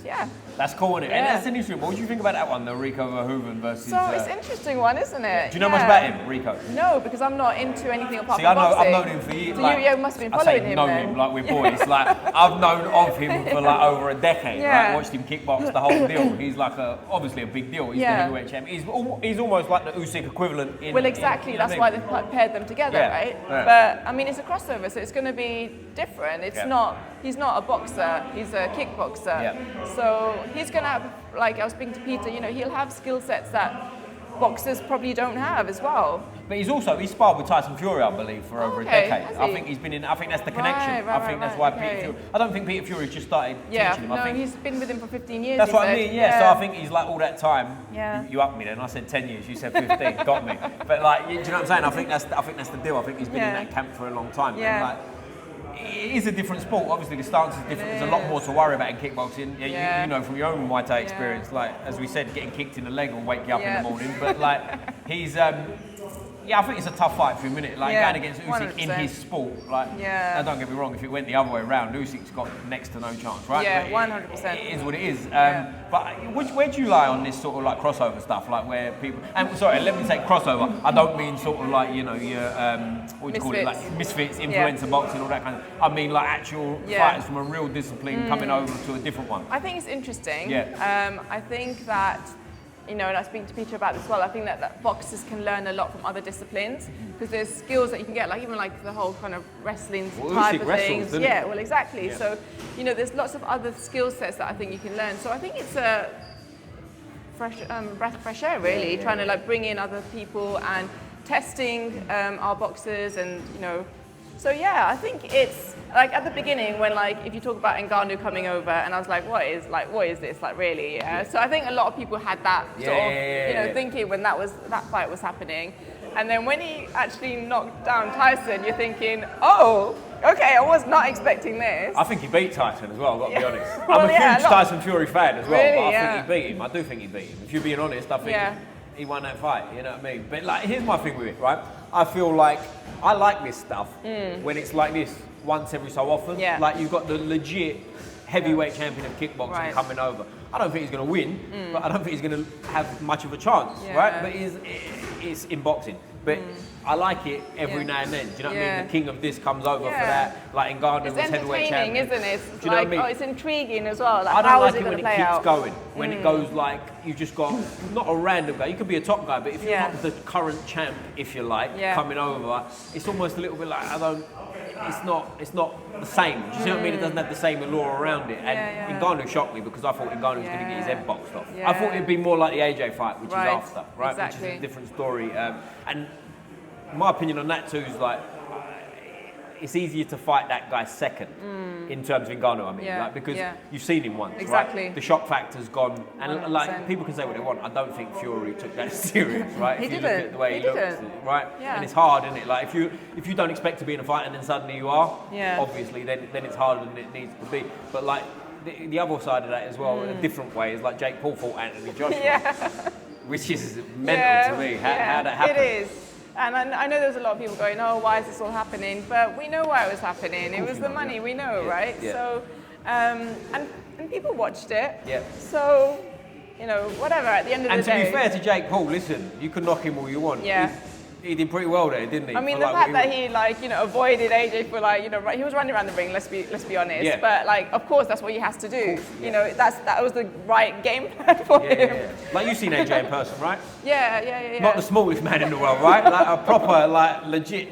that's cool, isn't it? And that's an interesting. What did you think about that one, the Rico Verhoeven versus? So it's an interesting one, isn't it? Do you know much about him, Rico? No, because I'm not into anything apart See, from boxing. I've known him for years. So like, you must have been following him. Him like we're boys. Like I've known of him for like over a decade. Right? Watched him kickbox, the whole deal. He's like obviously a big deal. He's the heavyweight champion. He's almost like the Usyk equivalent. Exactly. That's why they've paired them together, right? But I mean, it's a crossover, so it's going to be different. It's not. He's not a boxer. He's a kickboxer. So he's going to have, like I was speaking to Peter, he'll have skill sets that boxers probably don't have as well. But he's sparred with Tyson Fury, I believe, for over a decade. I think I think that's the connection. Right, I think that's why Peter Fury. I don't think Peter Fury's just started teaching him. I think he's been with him for 15 years. That's what I mean. Yeah. So I think he's like all that time. Yeah. You upped me then. I said 10 years. You said 15. Got me. But like, do you know what I'm saying? I think that's the deal. I think he's been in that camp for a long time. Yeah. And like, it is a different sport. Obviously, the stance is different. There's a lot more to worry about in kickboxing. You know from your own Muay Thai experience. Like as we said, getting kicked in the leg will wake you up in the morning. But like he's. I think it's a tough fight for a minute. Like going against Usyk 100%. In his sport. Like, now don't get me wrong. If it went the other way around, Usyk's got next to no chance, right? Yeah, 100%. It is what it is. But where do you lie on this sort of like crossover stuff? Like where people. And sorry, let me say crossover. I don't mean sort of like your what do you call it? Like misfits, influencer boxing, all that kind of. I mean like actual fighters from a real discipline coming over to a different one. I think it's interesting. Yeah. I think that. And I speak to Peter about this as well. I think that boxers can learn a lot from other disciplines because there's skills that you can get, like even like the whole kind of wrestling type of things. Yeah, well, exactly. Yeah. So, there's lots of other skill sets that I think you can learn. So I think it's a breath of fresh air, really, trying to like bring in other people and testing our boxers and So yeah, I think it's like at the beginning when like if you talk about Ngannou coming over and I was like, what is this like really? Yeah. So I think a lot of people had that sort of thinking when that fight was happening, and then when he actually knocked down Tyson, you're thinking, oh, okay, I was not expecting this. I think he beat Tyson as well. I've got to be honest. I'm a huge Tyson Fury fan as well, but I think he beat him. I do think he beat him. If you're being honest, I think. He won that fight, you know what I mean? But like, here's my thing with it, right? I feel like I like this stuff when it's like this once every so often. Yeah. Like you've got the legit heavyweight champion of kickboxing coming over. I don't think he's going to win, but I don't think he's going to have much of a chance, right? But it's in boxing. But I like it every now and then. Do you know what I mean? The king of this comes over for that. Like Ngannou was heavyweight champion. It's entertaining, isn't it? It's like, I mean? It's intriguing as well. Like, I don't like it when it keeps going. When it goes like, you've just got, not a random guy, you could be a top guy, but if you're not the current champ, if you like, coming over, it's almost a little bit like, it's not the same. Do you see what I mean? It doesn't have the same allure around it. And Ngannou shocked me because I thought Ngannou was going to get his head boxed off. I thought it'd be more like the AJ fight, which is after, right? Exactly. Which is a different story. And my opinion on that too is like, it's easier to fight that guy second in terms of Ngannou, I mean, like, because you've seen him once, right? The shock factor's gone, and 100%. Like people can say what they want. I don't think Fury took that serious, right? If you look at the way he looks, right? And it's hard, isn't it? Like if you don't expect to be in a fight and then suddenly you are, obviously then it's harder than it needs to be. But like the other side of that as well, a different way is like Jake Paul fought Anthony Joshua, which is mental to me. How that happened. It is. And I know there's a lot of people going, oh, why is this all happening? But we know why it was happening. It was the money, we know, right? Yeah. So, and people watched it. Yeah. So, whatever, at the end of the day. And to be fair to Jake Paul, listen, you can knock him all you want. Yeah. He did pretty well there, didn't he? I mean, the fact that he avoided AJ for he was running around the ring. Let's be honest. Yeah. But of course, that's what he has to do. That was the right game plan for him. Yeah. Like you've seen AJ in person, right? Yeah. Not the smallest man in the world, right? Like a proper, legit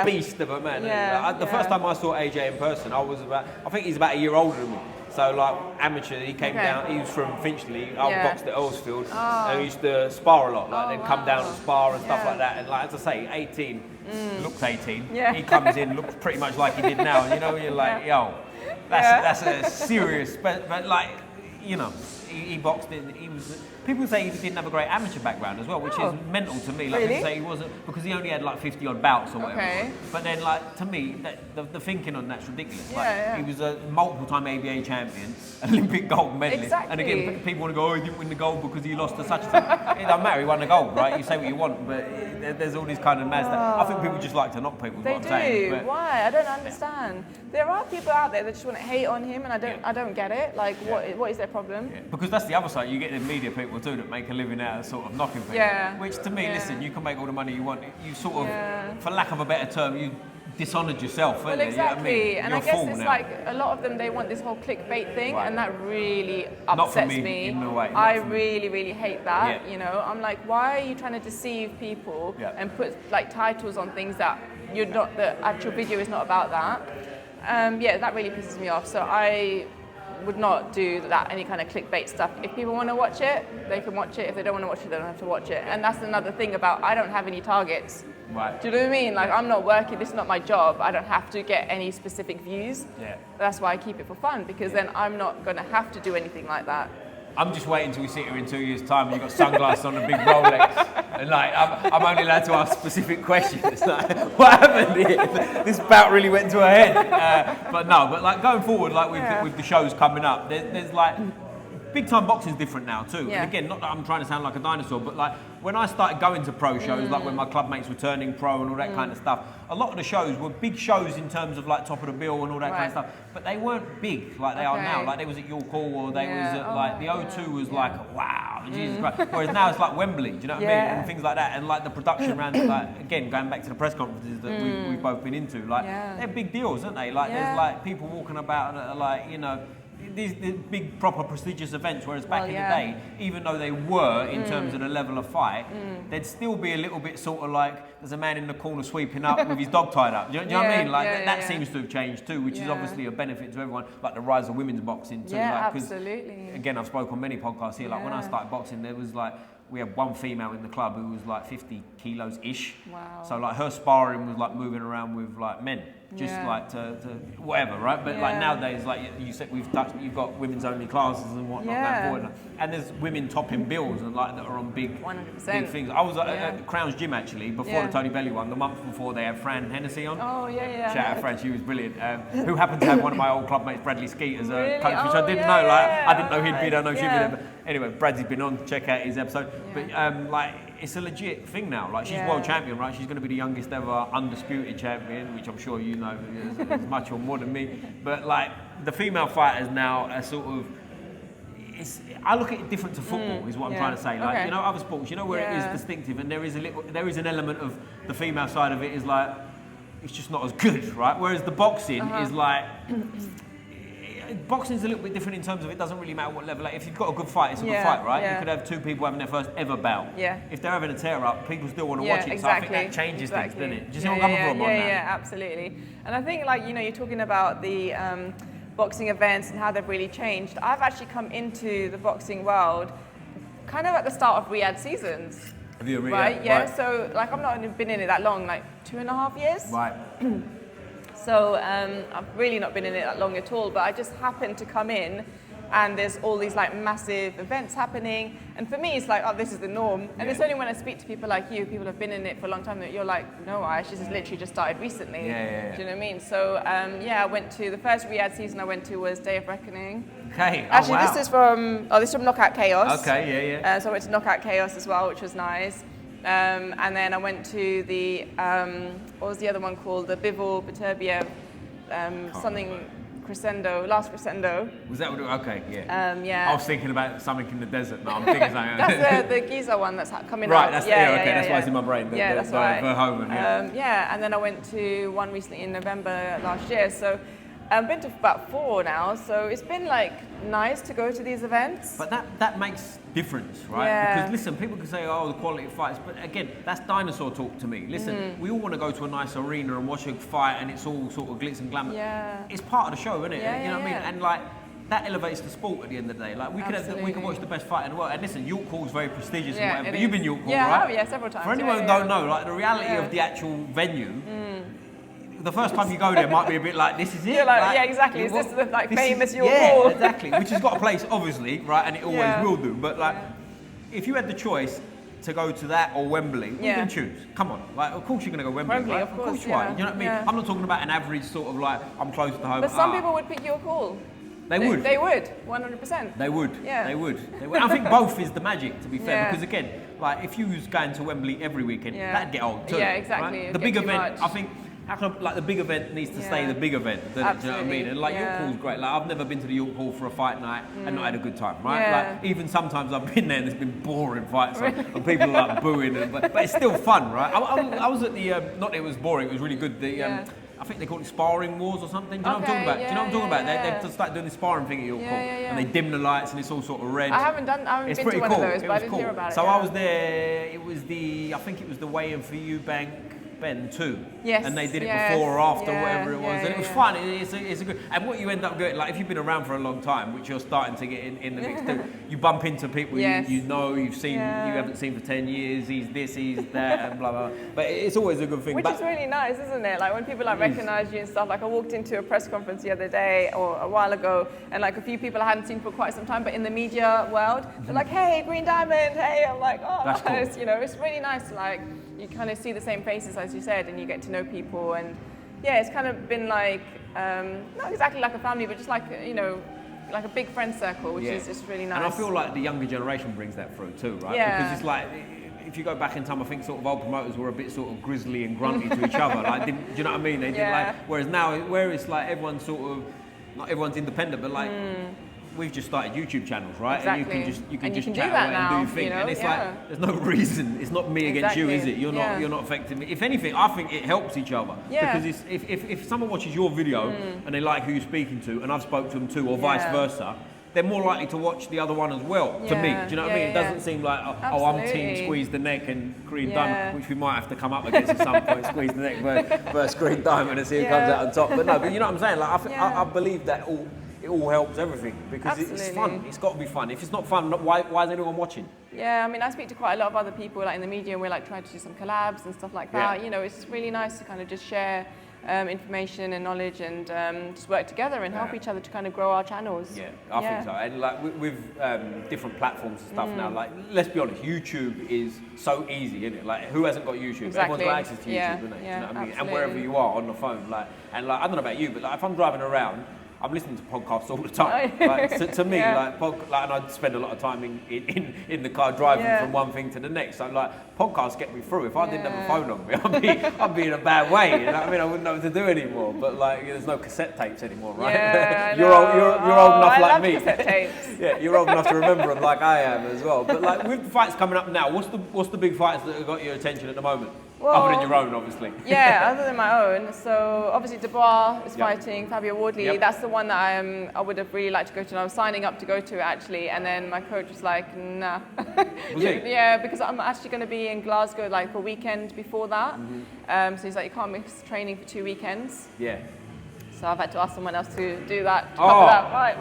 beast of a man. Yeah. The first time I saw AJ in person, I think he's about a year older than me. So amateur, he came down, he was from Finchley, I boxed at Earlsfield, and he used to spar a lot, then come down and spar and stuff like that, and as I say, 18, looks 18, he comes in, looks pretty much like he did now, and you're like, yo, that's a serious, but he boxed in, people say he didn't have a great amateur background as well, which is mental to me. Like, people say he wasn't, because he only had 50 odd bouts or whatever. Okay. But then, to me, the thinking on that's ridiculous. He was a multiple time ABA champion, Olympic gold medalist. Exactly. And again, people want to go, oh, he didn't win the gold because he lost to such and such. It doesn't matter, he won the gold, right? You say what you want, but there's all these kind of mad stuff. I think people just like to knock people, is what I'm saying. But why? I don't understand. There are people out there that just want to hate on him, and I don't get it. What is their problem? Yeah. Because that's the other side. You get the media people too that make a living out of sort of knocking people. Which to me, listen, you can make all the money you want. You sort of, for lack of a better term, you dishonoured yourself. Well, exactly. You know what I mean? And I guess it's a lot of them, they want this whole clickbait thing, and that really upsets Not for me. In no way. I really, really hate that. I'm like, why are you trying to deceive people and put titles on things that you're not? The actual video is not about that. That really pisses me off. So I would not do that, any kind of clickbait stuff. If people want to watch it, they can watch it. If they don't want to watch it, they don't have to watch it. And that's another thing about, I don't have any targets. Right. Do you know what I mean? Like, I'm not working, this is not my job. I don't have to get any specific views. Yeah. That's why I keep it for fun, because then I'm not going to have to do anything like that. I'm just waiting until we sit here in 2 years' time and you've got sunglasses on, a big Rolex, and like I'm only allowed to ask specific questions. It's like, what happened here? This bout really went to her head. But like going forward, like with the shows coming up, there's like big time boxing's different now too. Yeah. And again, not that I'm trying to sound like a dinosaur, but like when I started going to pro shows, like when my club mates were turning pro and all that kind of stuff, a lot of the shows were big shows in terms of like top of the bill and all that kind of stuff. But they weren't big like they are now. Like they was at York Hall, or they was at like the O2 was like, wow, Jesus Christ. Whereas now it's like Wembley, do you know what I mean? And things like that. And like the production around it, like again, going back to the press conferences that we've both been into, like they're big deals, aren't they? Like there's like people walking about that are like, you know, these big, proper, prestigious events, whereas back in the day, even though they were in terms of the level of fight, they'd still be a little bit sort of like, there's a man in the corner sweeping up with his dog tied up. Do you know what I mean? Like that seems to have changed too, which is obviously a benefit to everyone. Like the rise of women's boxing too. Yeah, like, absolutely. Again, I've spoken on many podcasts here. Like when I started boxing, there was like, we had one female in the club who was like 50 kilos ish. Wow. So like her sparring was like moving around with like men. Just like to whatever, right? But like nowadays, like you said, you've got women's only classes and whatnot going forward, and there's women topping bills and like that are on big 100%. big things. I was at Crown's Gym actually before the Tony Bellew one. The month before, they had Fran Hennessy on. Oh yeah. Shout out Fran, she was brilliant. Who happened to have one of my old club mates, Bradley Skeet, as a coach, which I didn't know. Like I didn't know he'd be there, I know she'd be there. But anyway, Bradsy's been on. Check out his episode. But like, it's a legit thing now. Like she's world champion, right? She's going to be the youngest ever undisputed champion, which I'm sure you know as much or more than me. But like the female fighters now are sort of, I look at it different to football, is what I'm trying to say. Like you know, other sports, you know where it is distinctive, and there is an element of the female side of it is like it's just not as good, right? Whereas the boxing is like. Boxing's a little bit different in terms of it doesn't really matter what level. Like if you've got a good fight, it's a good fight, right? You could have two people having their first ever bout. If they're having a tear up, people still want to watch it. Exactly. So I think that changes things, doesn't it? Do you see what I'm coming from on that? Yeah, absolutely. And I think, like, you know, you're talking about the boxing events and how they've really changed. I've actually come into the boxing world kind of at the start of Riyadh seasons. Have you really? Right? Yeah. So like I've not been in it that long, like 2.5 years. Right. So I've really not been in it that long at all, but I just happened to come in and there's all these like massive events happening. And for me, it's like, oh, this is the norm. And it's only when I speak to people like you, people have been in it for a long time, that you're like, no, I actually just literally just started recently. Do you know what I mean? So I went to, the first Riyadh season I went to was Day of Reckoning. Okay. Actually, this is from Knockout Chaos. Okay, so I went to Knockout Chaos as well, which was nice. And then I went to the, what was the other one called? The Bivol Beterbiev, something Crescendo, Last Crescendo. Was that what it was? Okay, yeah. Yeah. I was thinking about something in the desert. No, I'm thinking something. That's the Giza one that's coming right, up. That's that's why it's in my brain. That's right. Verhoeven, and then I went to one recently in November last year. So I've been to about 4 now, so it's been like nice to go to these events. But that makes difference, right? Yeah. Because listen, people can say, oh, the quality of fights, but again, that's dinosaur talk to me. Listen, we all want to go to a nice arena and watch a fight and it's all sort of glitz and glamour. Yeah. It's part of the show, isn't it? Yeah, you know what I mean? yeah. And like, that elevates the sport at the end of the day. Like we can watch the best fight in the world. And listen, York Hall's very prestigious and whatever. But you've been York Hall, right? Yeah, several times. For anyone who don't know, like the reality of the actual venue. The first time you go there might be a bit like, this is it. You're like, yeah, exactly. Is this the like famous York Yeah, Hall? exactly. Which has got a place, obviously, right? And it always will do. But like, if you had the choice to go to that or Wembley, you can choose. Come on, like, of course you're going to go Wembley, right? Of course you are. You know what I mean? I'm not talking about an average sort of like, I'm close to home. But some people would pick York Hall. They would. They would, 100%. They would. Yeah. They would. I think both is the magic, to be fair, because again, like if you was going to Wembley every weekend, that'd get old too. Yeah, exactly. Right? The big event, I think. How can like the big event needs to stay the big event? Do you know what I mean? And like York Hall's great. Like I've never been to the York Hall for a fight night and not had a good time, right? Like even sometimes I've been there and there's been boring fights and people are like booing, but it's still fun, right? I was at the not that it was boring, it was really good. The I think they call it sparring wars or something. Do you know what I'm talking about? Do you know what I'm talking about? They've just started doing the sparring thing at York Hall, and they dim the lights and it's all sort of red. I haven't been to one of those, but I didn't hear about it. So I was there. It was I think it was the weigh-in for Eubank Ben too. Yes. And they did it yes, before or after, yeah, whatever it was, yeah, and it was yeah. fun. It's a good. And what you end up getting, like, if you've been around for a long time, which you're starting to get in the mix too, you bump into people Yes. you know, you've seen, Yeah. you haven't seen for 10 years. He's this, he's that, and blah blah. But it's always a good thing. Which But is really nice, isn't it? Like when people like recognize you and stuff. Like I walked into a press conference the other day or a while ago, and like a few people I hadn't seen for quite some time, but in the media world, they're like, "Hey, Green Diamond, hey!" I'm like, "Oh, That's cool. it's, you know, it's really nice. Like you kind of see the same faces as you said, and you get to know people, and yeah, it's kind of been like not exactly like a family, but just like you know, like a big friend circle, which is just really nice. And I feel like the younger generation brings that through too, right? Yeah. Because it's like, if you go back in time, I think sort of old promoters were a bit sort of grizzly and grunty to each other. Like, do you know what I mean? They didn't like. Whereas now, where it's like everyone's sort of, not everyone's independent, but like we've just started YouTube channels, right? Exactly. And you can just do chat that away now, and do your thing. you know? And it's Yeah. like there's no reason. It's not me against you, is it? You're not affecting me. If anything, I think it helps each other. Yeah. Because it's, if someone watches your video and they like who you're speaking to, and I've spoke to them too, or vice versa, they're more likely to watch the other one as well, to me. Do you know what I mean? It doesn't seem like, oh, I'm team Squeeze the Neck and Green Diamond, which we might have to come up against at some point, Squeeze the Neck versus Green Diamond and see who comes out on top. But no, but you know what I'm saying? Like, I believe that it all helps everything because it's fun. It's got to be fun. If it's not fun, why is anyone watching? Yeah, I mean, I speak to quite a lot of other people like in the media, and we're like trying to do some collabs and stuff like that. You know, it's really nice to kind of just share information and knowledge and just work together and help each other to kind of grow our channels. Yeah, I think so. And like with different platforms and stuff now, like let's be honest, YouTube is so easy, isn't it? Like who hasn't got YouTube? Exactly. Everyone's got access to YouTube, Yeah. isn't it? Yeah, Do you know what I mean? And absolutely. wherever you are on the phone, like I don't know about you, but like if I'm driving around, I'm listening to podcasts all the time. Like, to me, and I spend a lot of time in the car driving from one thing to the next. So like podcasts get me through. If I didn't have a phone on me, I'd be in a bad way. You know what I mean? I wouldn't know what to do anymore. But like, there's no cassette tapes anymore, right? Yeah, you're old enough like me. Cassette tapes. Yeah, you're old enough to remember them like I am as well. But like with the fights coming up now, what's the big fights that have got your attention at the moment? Well, other than your own, obviously. Yeah, other than my own. So obviously Dubois is fighting Fabio Wardley. That's the one that I would have really liked to go to. And I was signing up to go to it actually, and then my coach was like, nah. Was he? Yeah, because I'm actually going to be in Glasgow like for a weekend before that. So he's like, you can't miss training for 2 weekends. Yeah. So I've had to ask someone else to do that. To cover that fight.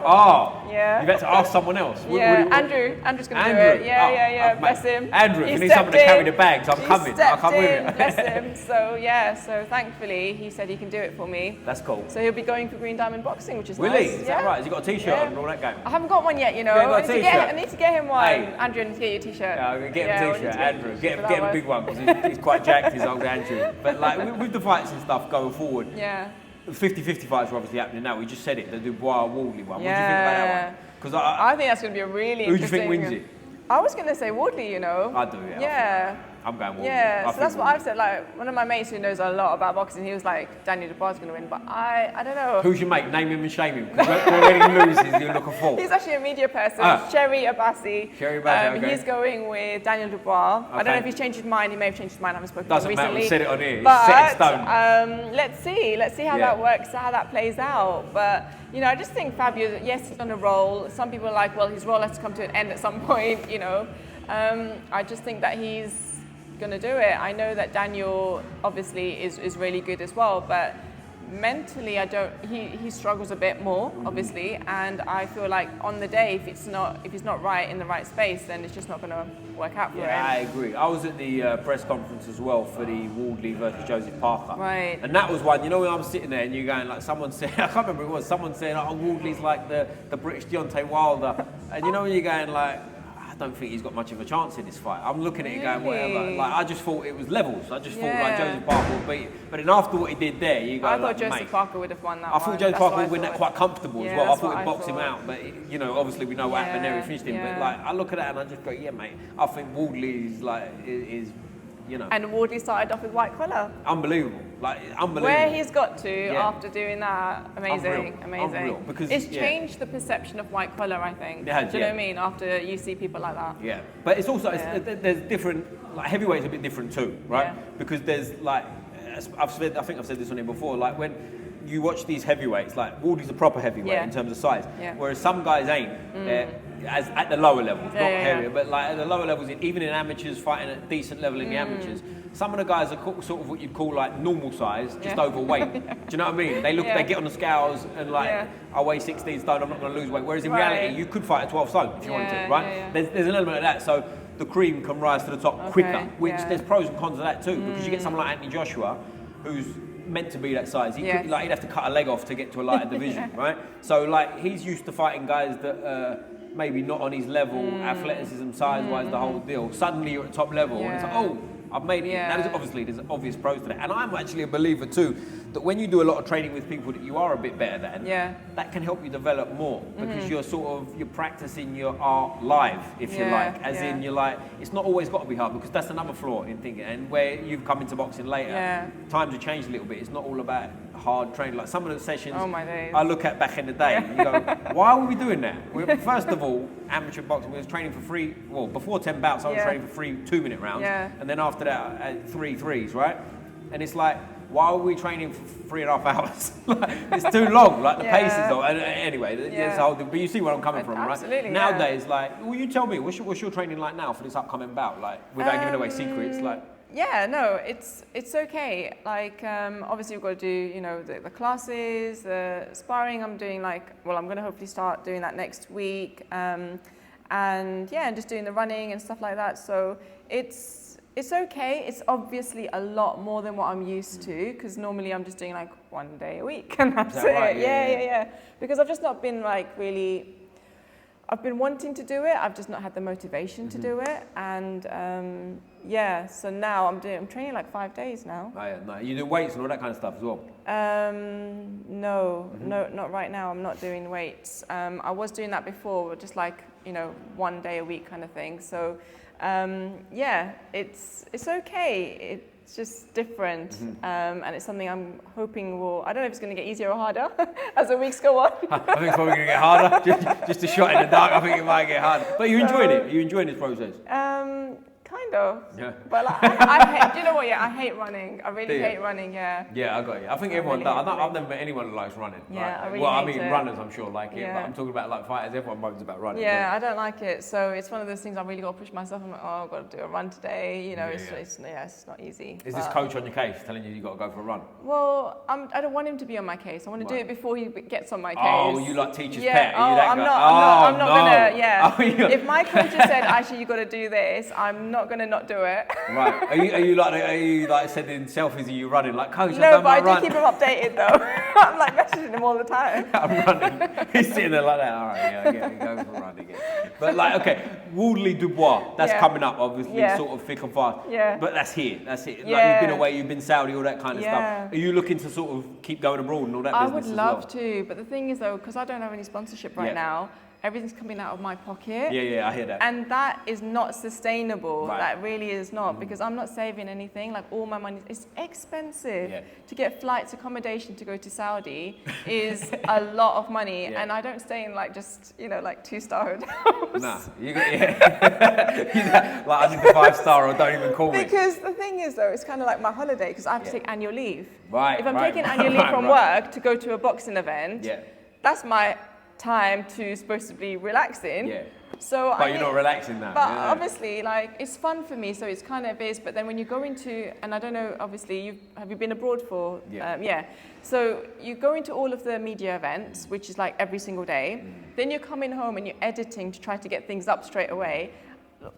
Yeah. You've had to ask someone else. Yeah, Andrew's going to do it. Yeah. Bless him. Andrew, if you need someone to carry the bags, I'm coming. I'll come with you. Bless him. So thankfully he said he can do it for me. That's cool. So he'll be going for Green Diamond Boxing, which is nice. nice. Really? Is that right? Has he got a t-shirt on and all that game? I haven't got one yet, you know. I need to get him one. Hey. Andrew, I need to get you a t-shirt. Yeah, get him a t-shirt, Andrew. Get him a big one because he's quite jacked, his old Andrew. But like with the fights and stuff going forward. Yeah. 50-50 fights are obviously happening now. We just said it, the Dubois-Wardley one. What do you think about that one? Because I think that's going to be a really interesting... Who interesting... do you think wins it? I was going to say Wardley, you know. I do, yeah. I'm going Wardley. Yeah, so that's what I've said. Like, one of my mates who knows a lot about boxing, he was like, Daniel Dubois is going to win, but I don't know. Who's your mate? Name him and shame him. Because when he loses, you look a fool. He's actually a media person, Sherry Abbasi. Sherry Abbasi, okay. He's going with Daniel Dubois. Okay. I don't know if he's changed his mind. He may have changed his mind. I haven't spoken to him recently. Doesn't matter, we said it on here. But, set in stone. Let's see how that works, how that plays out. But, you know, I just think Fabio, yes, he's on a roll. Some people are like, well, his role has to come to an end at some point, you know. I just think that he's going to do it. I know that Daniel obviously is really good as well, but mentally he struggles a bit more, obviously, and I feel like on the day if he's not right in the right space, then it's just not going to work out for him. Yeah, I agree. I was at the press conference as well for the Wardley versus Joseph Parker. Right. And that was one, you know, when I'm sitting there and you're going like, someone said, I can't remember who it was, someone said, oh, Wardley's like the British Deontay Wilder. And you know when you're going like, I don't think he's got much of a chance in this fight. I'm looking at it going, whatever. Like, I just thought it was levels. I just thought like Joseph Parker would beat it. But then after what he did there, you go, I thought Joseph Parker would have won that I thought Joseph Parker would win that quite comfortable as well. I thought he'd box him out. But, you know, obviously we know what happened there. He finished him. But, like, I look at that and I just go, yeah, mate. I think Wardley is you know. And Wardley started off with white collar. Unbelievable. Like, unbelievable. Where he's got to after doing that, amazing. Unreal. Because it's changed the perception of white collar, I think. It has, do you know what I mean? After you see people like that. Yeah. But it's also, there's different, like heavyweight's a bit different too, right? Yeah. Because there's like, I think I've said this on here before, like when you watch these heavyweights, like Wardley's a proper heavyweight in terms of size, whereas some guys ain't. As at the lower levels, not heavier, but like at the lower levels, even in amateurs, fighting at a decent level in the amateurs, some of the guys are sort of what you'd call like normal size, just overweight. Do you know what I mean? They get on the scales and like, I weigh 16 stone, I'm not going to lose weight. Whereas in reality, you could fight at 12 stone if you wanted to, right? There's an element of that. So the cream can rise to the top quicker, which there's pros and cons of that too, because you get someone like Anthony Joshua, who's meant to be that size. He'd have to cut a leg off to get to a lighter division, right? So like, he's used to fighting guys that maybe not on his level, athleticism, size-wise, the whole deal. Suddenly you're at top level, and it's like, oh, I've made it. Now, there's obvious pros to that. And I'm actually a believer too, that when you do a lot of training with people that you are a bit better than, that can help you develop more, because you're practicing your art live, if you like. As in, you're like, it's not always got to be hard, because that's another flaw in thinking. And where you've come into boxing later, times have changed a little bit. It's not all about hard training. Like some of the sessions I look at back in the day, and you go, why were we doing that? First of all, amateur boxing, we was training for free. Well, before 10 bouts, I was training for 3 2-minute rounds, and then after that, 3 threes, right? And it's like, why are we training for 3.5 hours? Like, it's too long. Like the pace is long. Anyway, that's the whole thing. But you see where I'm coming from, right? Absolutely. Nowadays, like, well, you tell me, what's your training like now for this upcoming bout? Like, without giving away secrets, like. Yeah, no, it's okay. Like, obviously we've got to do, the classes, the sparring. I'm doing I'm going to hopefully start doing that next week. And just doing the running and stuff like that. So it's okay. It's obviously a lot more than what I'm used to, because normally I'm just doing like 1 day a week and that's it. Right? Yeah. Because I've just not been really. I've been wanting to do it. I've just not had the motivation to do it, and so now I'm training like 5 days now. Oh, yeah, no. You do weights and all that kind of stuff as well? No, not right now. I'm not doing weights. I was doing that before, just like 1 day a week kind of thing. So it's okay. It's just different, and it's something I'm hoping will. I don't know if it's going to get easier or harder as the weeks go on. I think it's probably going to get harder. just a shot in the dark. I think it might get harder. But you're enjoying it. Are you enjoying this process? Kind of. Yeah. But I hate. Do you know what? Yeah, I hate running. I really hate running. Yeah. Yeah, I got you. I think everyone does. I've never met anyone who likes running. Yeah, I really well, I hate mean, it. runners, I'm sure like it. But I'm talking about like fighters. Everyone moans about running. Yeah, I don't like it. So it's one of those things I really got to push myself. I'm like, oh, I've got to do a run today. It's not easy. Is this coach on your case telling you got to go for a run? Well, I don't want him to be on my case. I want to do it before he gets on my case. Oh, you like teacher's pet? Are you that I'm guy? not gonna. Yeah. If my coach has said, actually, you got to do this, I'm not gonna not do it. Right. Are you like sending selfies of you running like, coach? No, but I do keep him updated though. I'm like messaging him all the time. I'm running. He's sitting there like that. All right, yeah, I get it. Go for a run again. But like, okay, Wardley Dubois, that's coming up, obviously, sort of thick and fast. Yeah. But that's here. That's it. Yeah. Like you've been away, you've been Saudi, all that kind of stuff. Are you looking to sort of keep going abroad and all that business as well? I would love to, but the thing is though, because I don't have any sponsorship right now, everything's coming out of my pocket. Yeah, I hear that. And that is not sustainable. Right. That really is not, because I'm not saving anything. Like all my money, it's expensive. To get flights, accommodation to go to Saudi is a lot of money, and I don't stay in like just like 2-star hotels. Nah, you got like I need the 5-star or don't even call me. Because the thing is though, it's kind of like my holiday, because I have to take annual leave. Right. If I'm taking annual leave from work to go to a boxing event, that's my time to supposed to be relaxing. So but you're not relaxing now. But obviously, like, it's fun for me, so it's kind of is. But then when you go into, and I don't know, obviously, have you been abroad for? So you go into all of the media events, which is like every single day. Then you're coming home and you're editing to try to get things up straight away.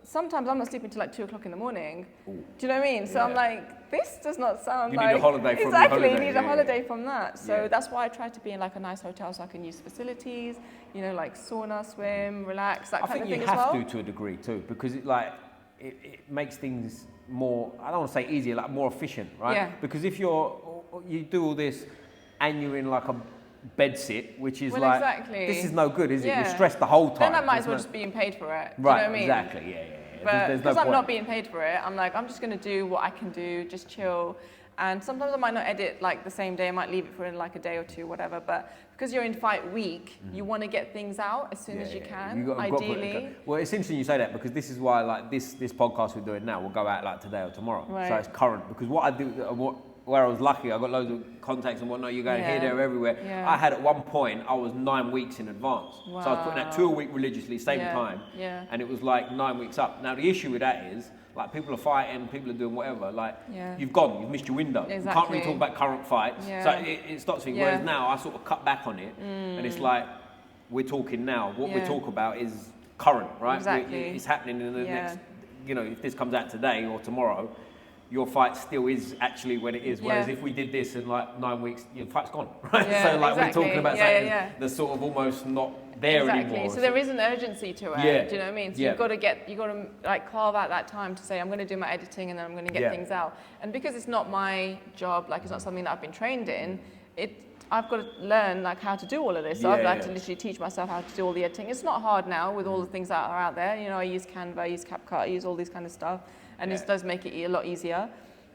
Sometimes I'm not sleeping till like 2 o'clock in the morning. Do you know what I mean? So I'm like, this does not sound like... You need a holiday from Exactly, you need a holiday from that. So that's why I try to be in like a nice hotel so I can use facilities, like sauna, swim, relax, that kind of thing as well. I think you have to a degree too, because it makes things more, I don't want to say easier, like more efficient, right? Yeah. Because if you do all this and you're in like a bed sit, which is this is no good, is it? You're stressed the whole time. Then I might as well just being paid for it. Do you know what I mean? Exactly, yeah. But because I'm not being paid for it, I'm like, I'm just going to do what I can do, just chill. And sometimes I might not edit like the same day, I might leave it for like a day or two, whatever. But because you're in fight week, you want to get things out as soon as you can, ideally. Well, it's interesting you say that, because this is why like this podcast we're doing now will go out like today or tomorrow. Right. So it's current, because what I do, where I was lucky, I got loads of contacts and whatnot, you're going here, there, everywhere. Yeah. I had at one point, I was 9 weeks in advance. Wow. So I was putting out 2 a week religiously, same time. Yeah. And it was like 9 weeks up. Now the issue with that is, Like people are fighting, people are doing whatever. Like Yeah. you've missed your window. Exactly. You can't really talk about current fights. Yeah. So it stops me. Yeah. Whereas now I sort of cut back on it, and it's like we're talking now. What we Yeah. talk about is current, right? Exactly. It's happening in the Yeah. next. You know, if this comes out today or tomorrow, your fight still is actually when it is. Whereas Yeah. if we did this in like 9 weeks, your fight's gone, right? Yeah, So like exactly. we're talking about Yeah, something yeah. that's sort of almost not there Exactly. anymore. So there is an urgency to it. Yeah. Do you know what I mean? So Yeah. you've got to like carve out that time to say, I'm going to do my editing and then I'm going to get Yeah. things out. And because it's not my job, like it's not something that I've been trained in, I've got to learn like how to do all of this. So I've had to literally teach myself how to do all the editing. It's not hard now with all the things that are out there. You know, I use Canva, I use CapCut, I use all this kind of stuff, and it does make it a lot easier.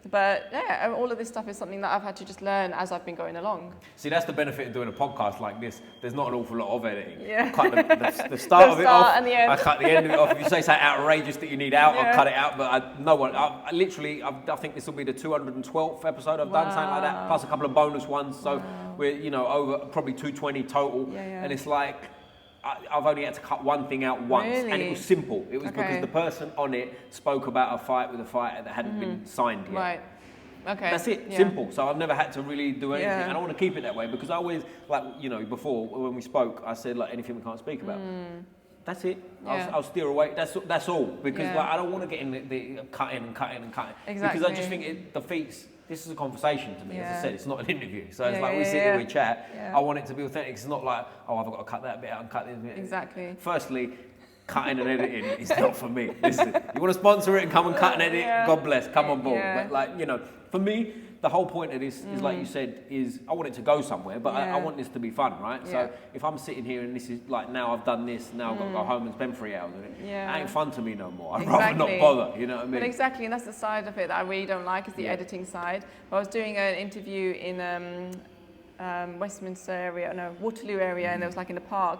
But yeah, all of this stuff is something that I've had to just learn as I've been going along. See, that's the benefit of doing a podcast like this. There's not an awful lot of editing. Yeah. I cut the start of it off. and the end. I cut the end of it off. If you say something outrageous that you need out, Yeah. I'll cut it out. But I think this will be the 212th episode I've done, something like that, plus a couple of bonus ones. So we're, over probably 220 total. Yeah, yeah. And it's like, I've only had to cut one thing out once, and it was simple. It was because the person on it spoke about a fight with a fighter that hadn't been signed yet. Right. Okay. That's it, Yeah. simple. So I've never had to really do anything, Yeah. and I want to keep it that way because I always, before when we spoke, I said like anything we can't speak about. That's it. Yeah. I'll steer away. That's all because Yeah. I don't want to get in the cutting and cutting and cutting Exactly. because I just think it defeats. This is a conversation to me. As I Yeah. said, it's not an interview. So it's Yeah, like we yeah, sit here, yeah. we chat. Yeah. I want it to be authentic. It's not like, I've got to cut that bit out and cut this bit. Exactly. Firstly, cutting and editing is not for me. Listen, you want to sponsor it and come and cut and edit, Yeah. God bless, come on board. Yeah. But for me, the whole point of this is like you said, is I want it to go somewhere, but Yeah. I want this to be fun, right? Yeah. So if I'm sitting here and this is like, now I've done this, now I've got to go home and spend 3 hours on it, Yeah. it ain't fun to me no more. I'd rather not Exactly. bother, you know what I mean? But exactly, and that's the side of it that I really don't like is the Yeah. editing side. I was doing an interview in Westminster area, no, Waterloo area, and it was like in a park.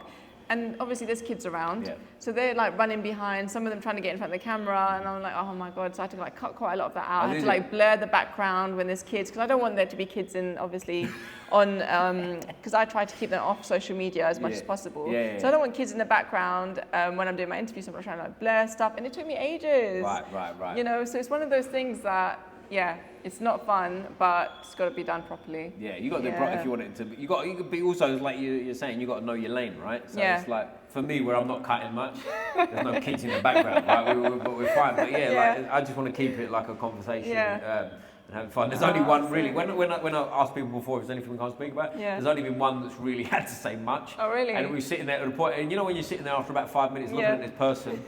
And obviously there's kids around, Yeah. so they're like running behind, some of them trying to get in front of the camera, and I'm like, oh my God, so I had to like cut quite a lot of that out. I had to like blur the background when there's kids, because I don't want there to be kids in, obviously, on, because I try to keep them off social media as much as possible. Yeah. So I don't want kids in the background when I'm doing my interviews, so I'm trying to like blur stuff, and it took me ages. Right. You know, so it's one of those things that, yeah, it's not fun, but it's got to be done properly. Yeah, you got to do it if you want it to. You could be also like you're saying, you got to know your lane, right? So Yeah. it's like for me, where I'm not cutting much, there's no kids in the background, right? But we're fine. But yeah, like I just want to keep it like a conversation. Yeah. And having fun. There's only one really. When I asked people before if there's anything we can't speak about, Yeah. there's only been one that's really had to say much. Oh, really? And we were sitting there at the point, and when you're sitting there after about 5 minutes looking at this person.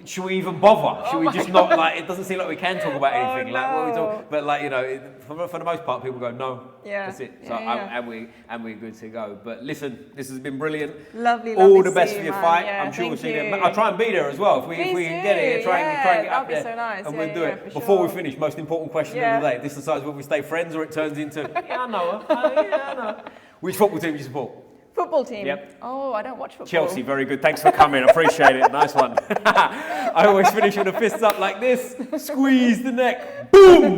Should we even bother? Should we just not it doesn't seem like we can talk about anything. Like what we talk, but for the most part, people go no. Yeah. That's it. So Yeah. and we're good to go. But listen, this has been brilliant. Lovely. All the to best see for you, your man. fight. Yeah, I'm sure we'll thank see you. them. I'll try and be there as well if we can get it. Try and get up that'd be there. so nice. And Yeah, we'll do yeah, it. for Before we sure. finish, most important question Yeah. of the day. This decides whether we stay friends or it turns into yeah, I know her. Yeah, I know. Which football team do you support? Football team? Yep. Oh, I don't watch football. Chelsea, very good. Thanks for coming. Appreciate it. Nice one. I always finish with the fists up like this. Squeeze the neck. Boom!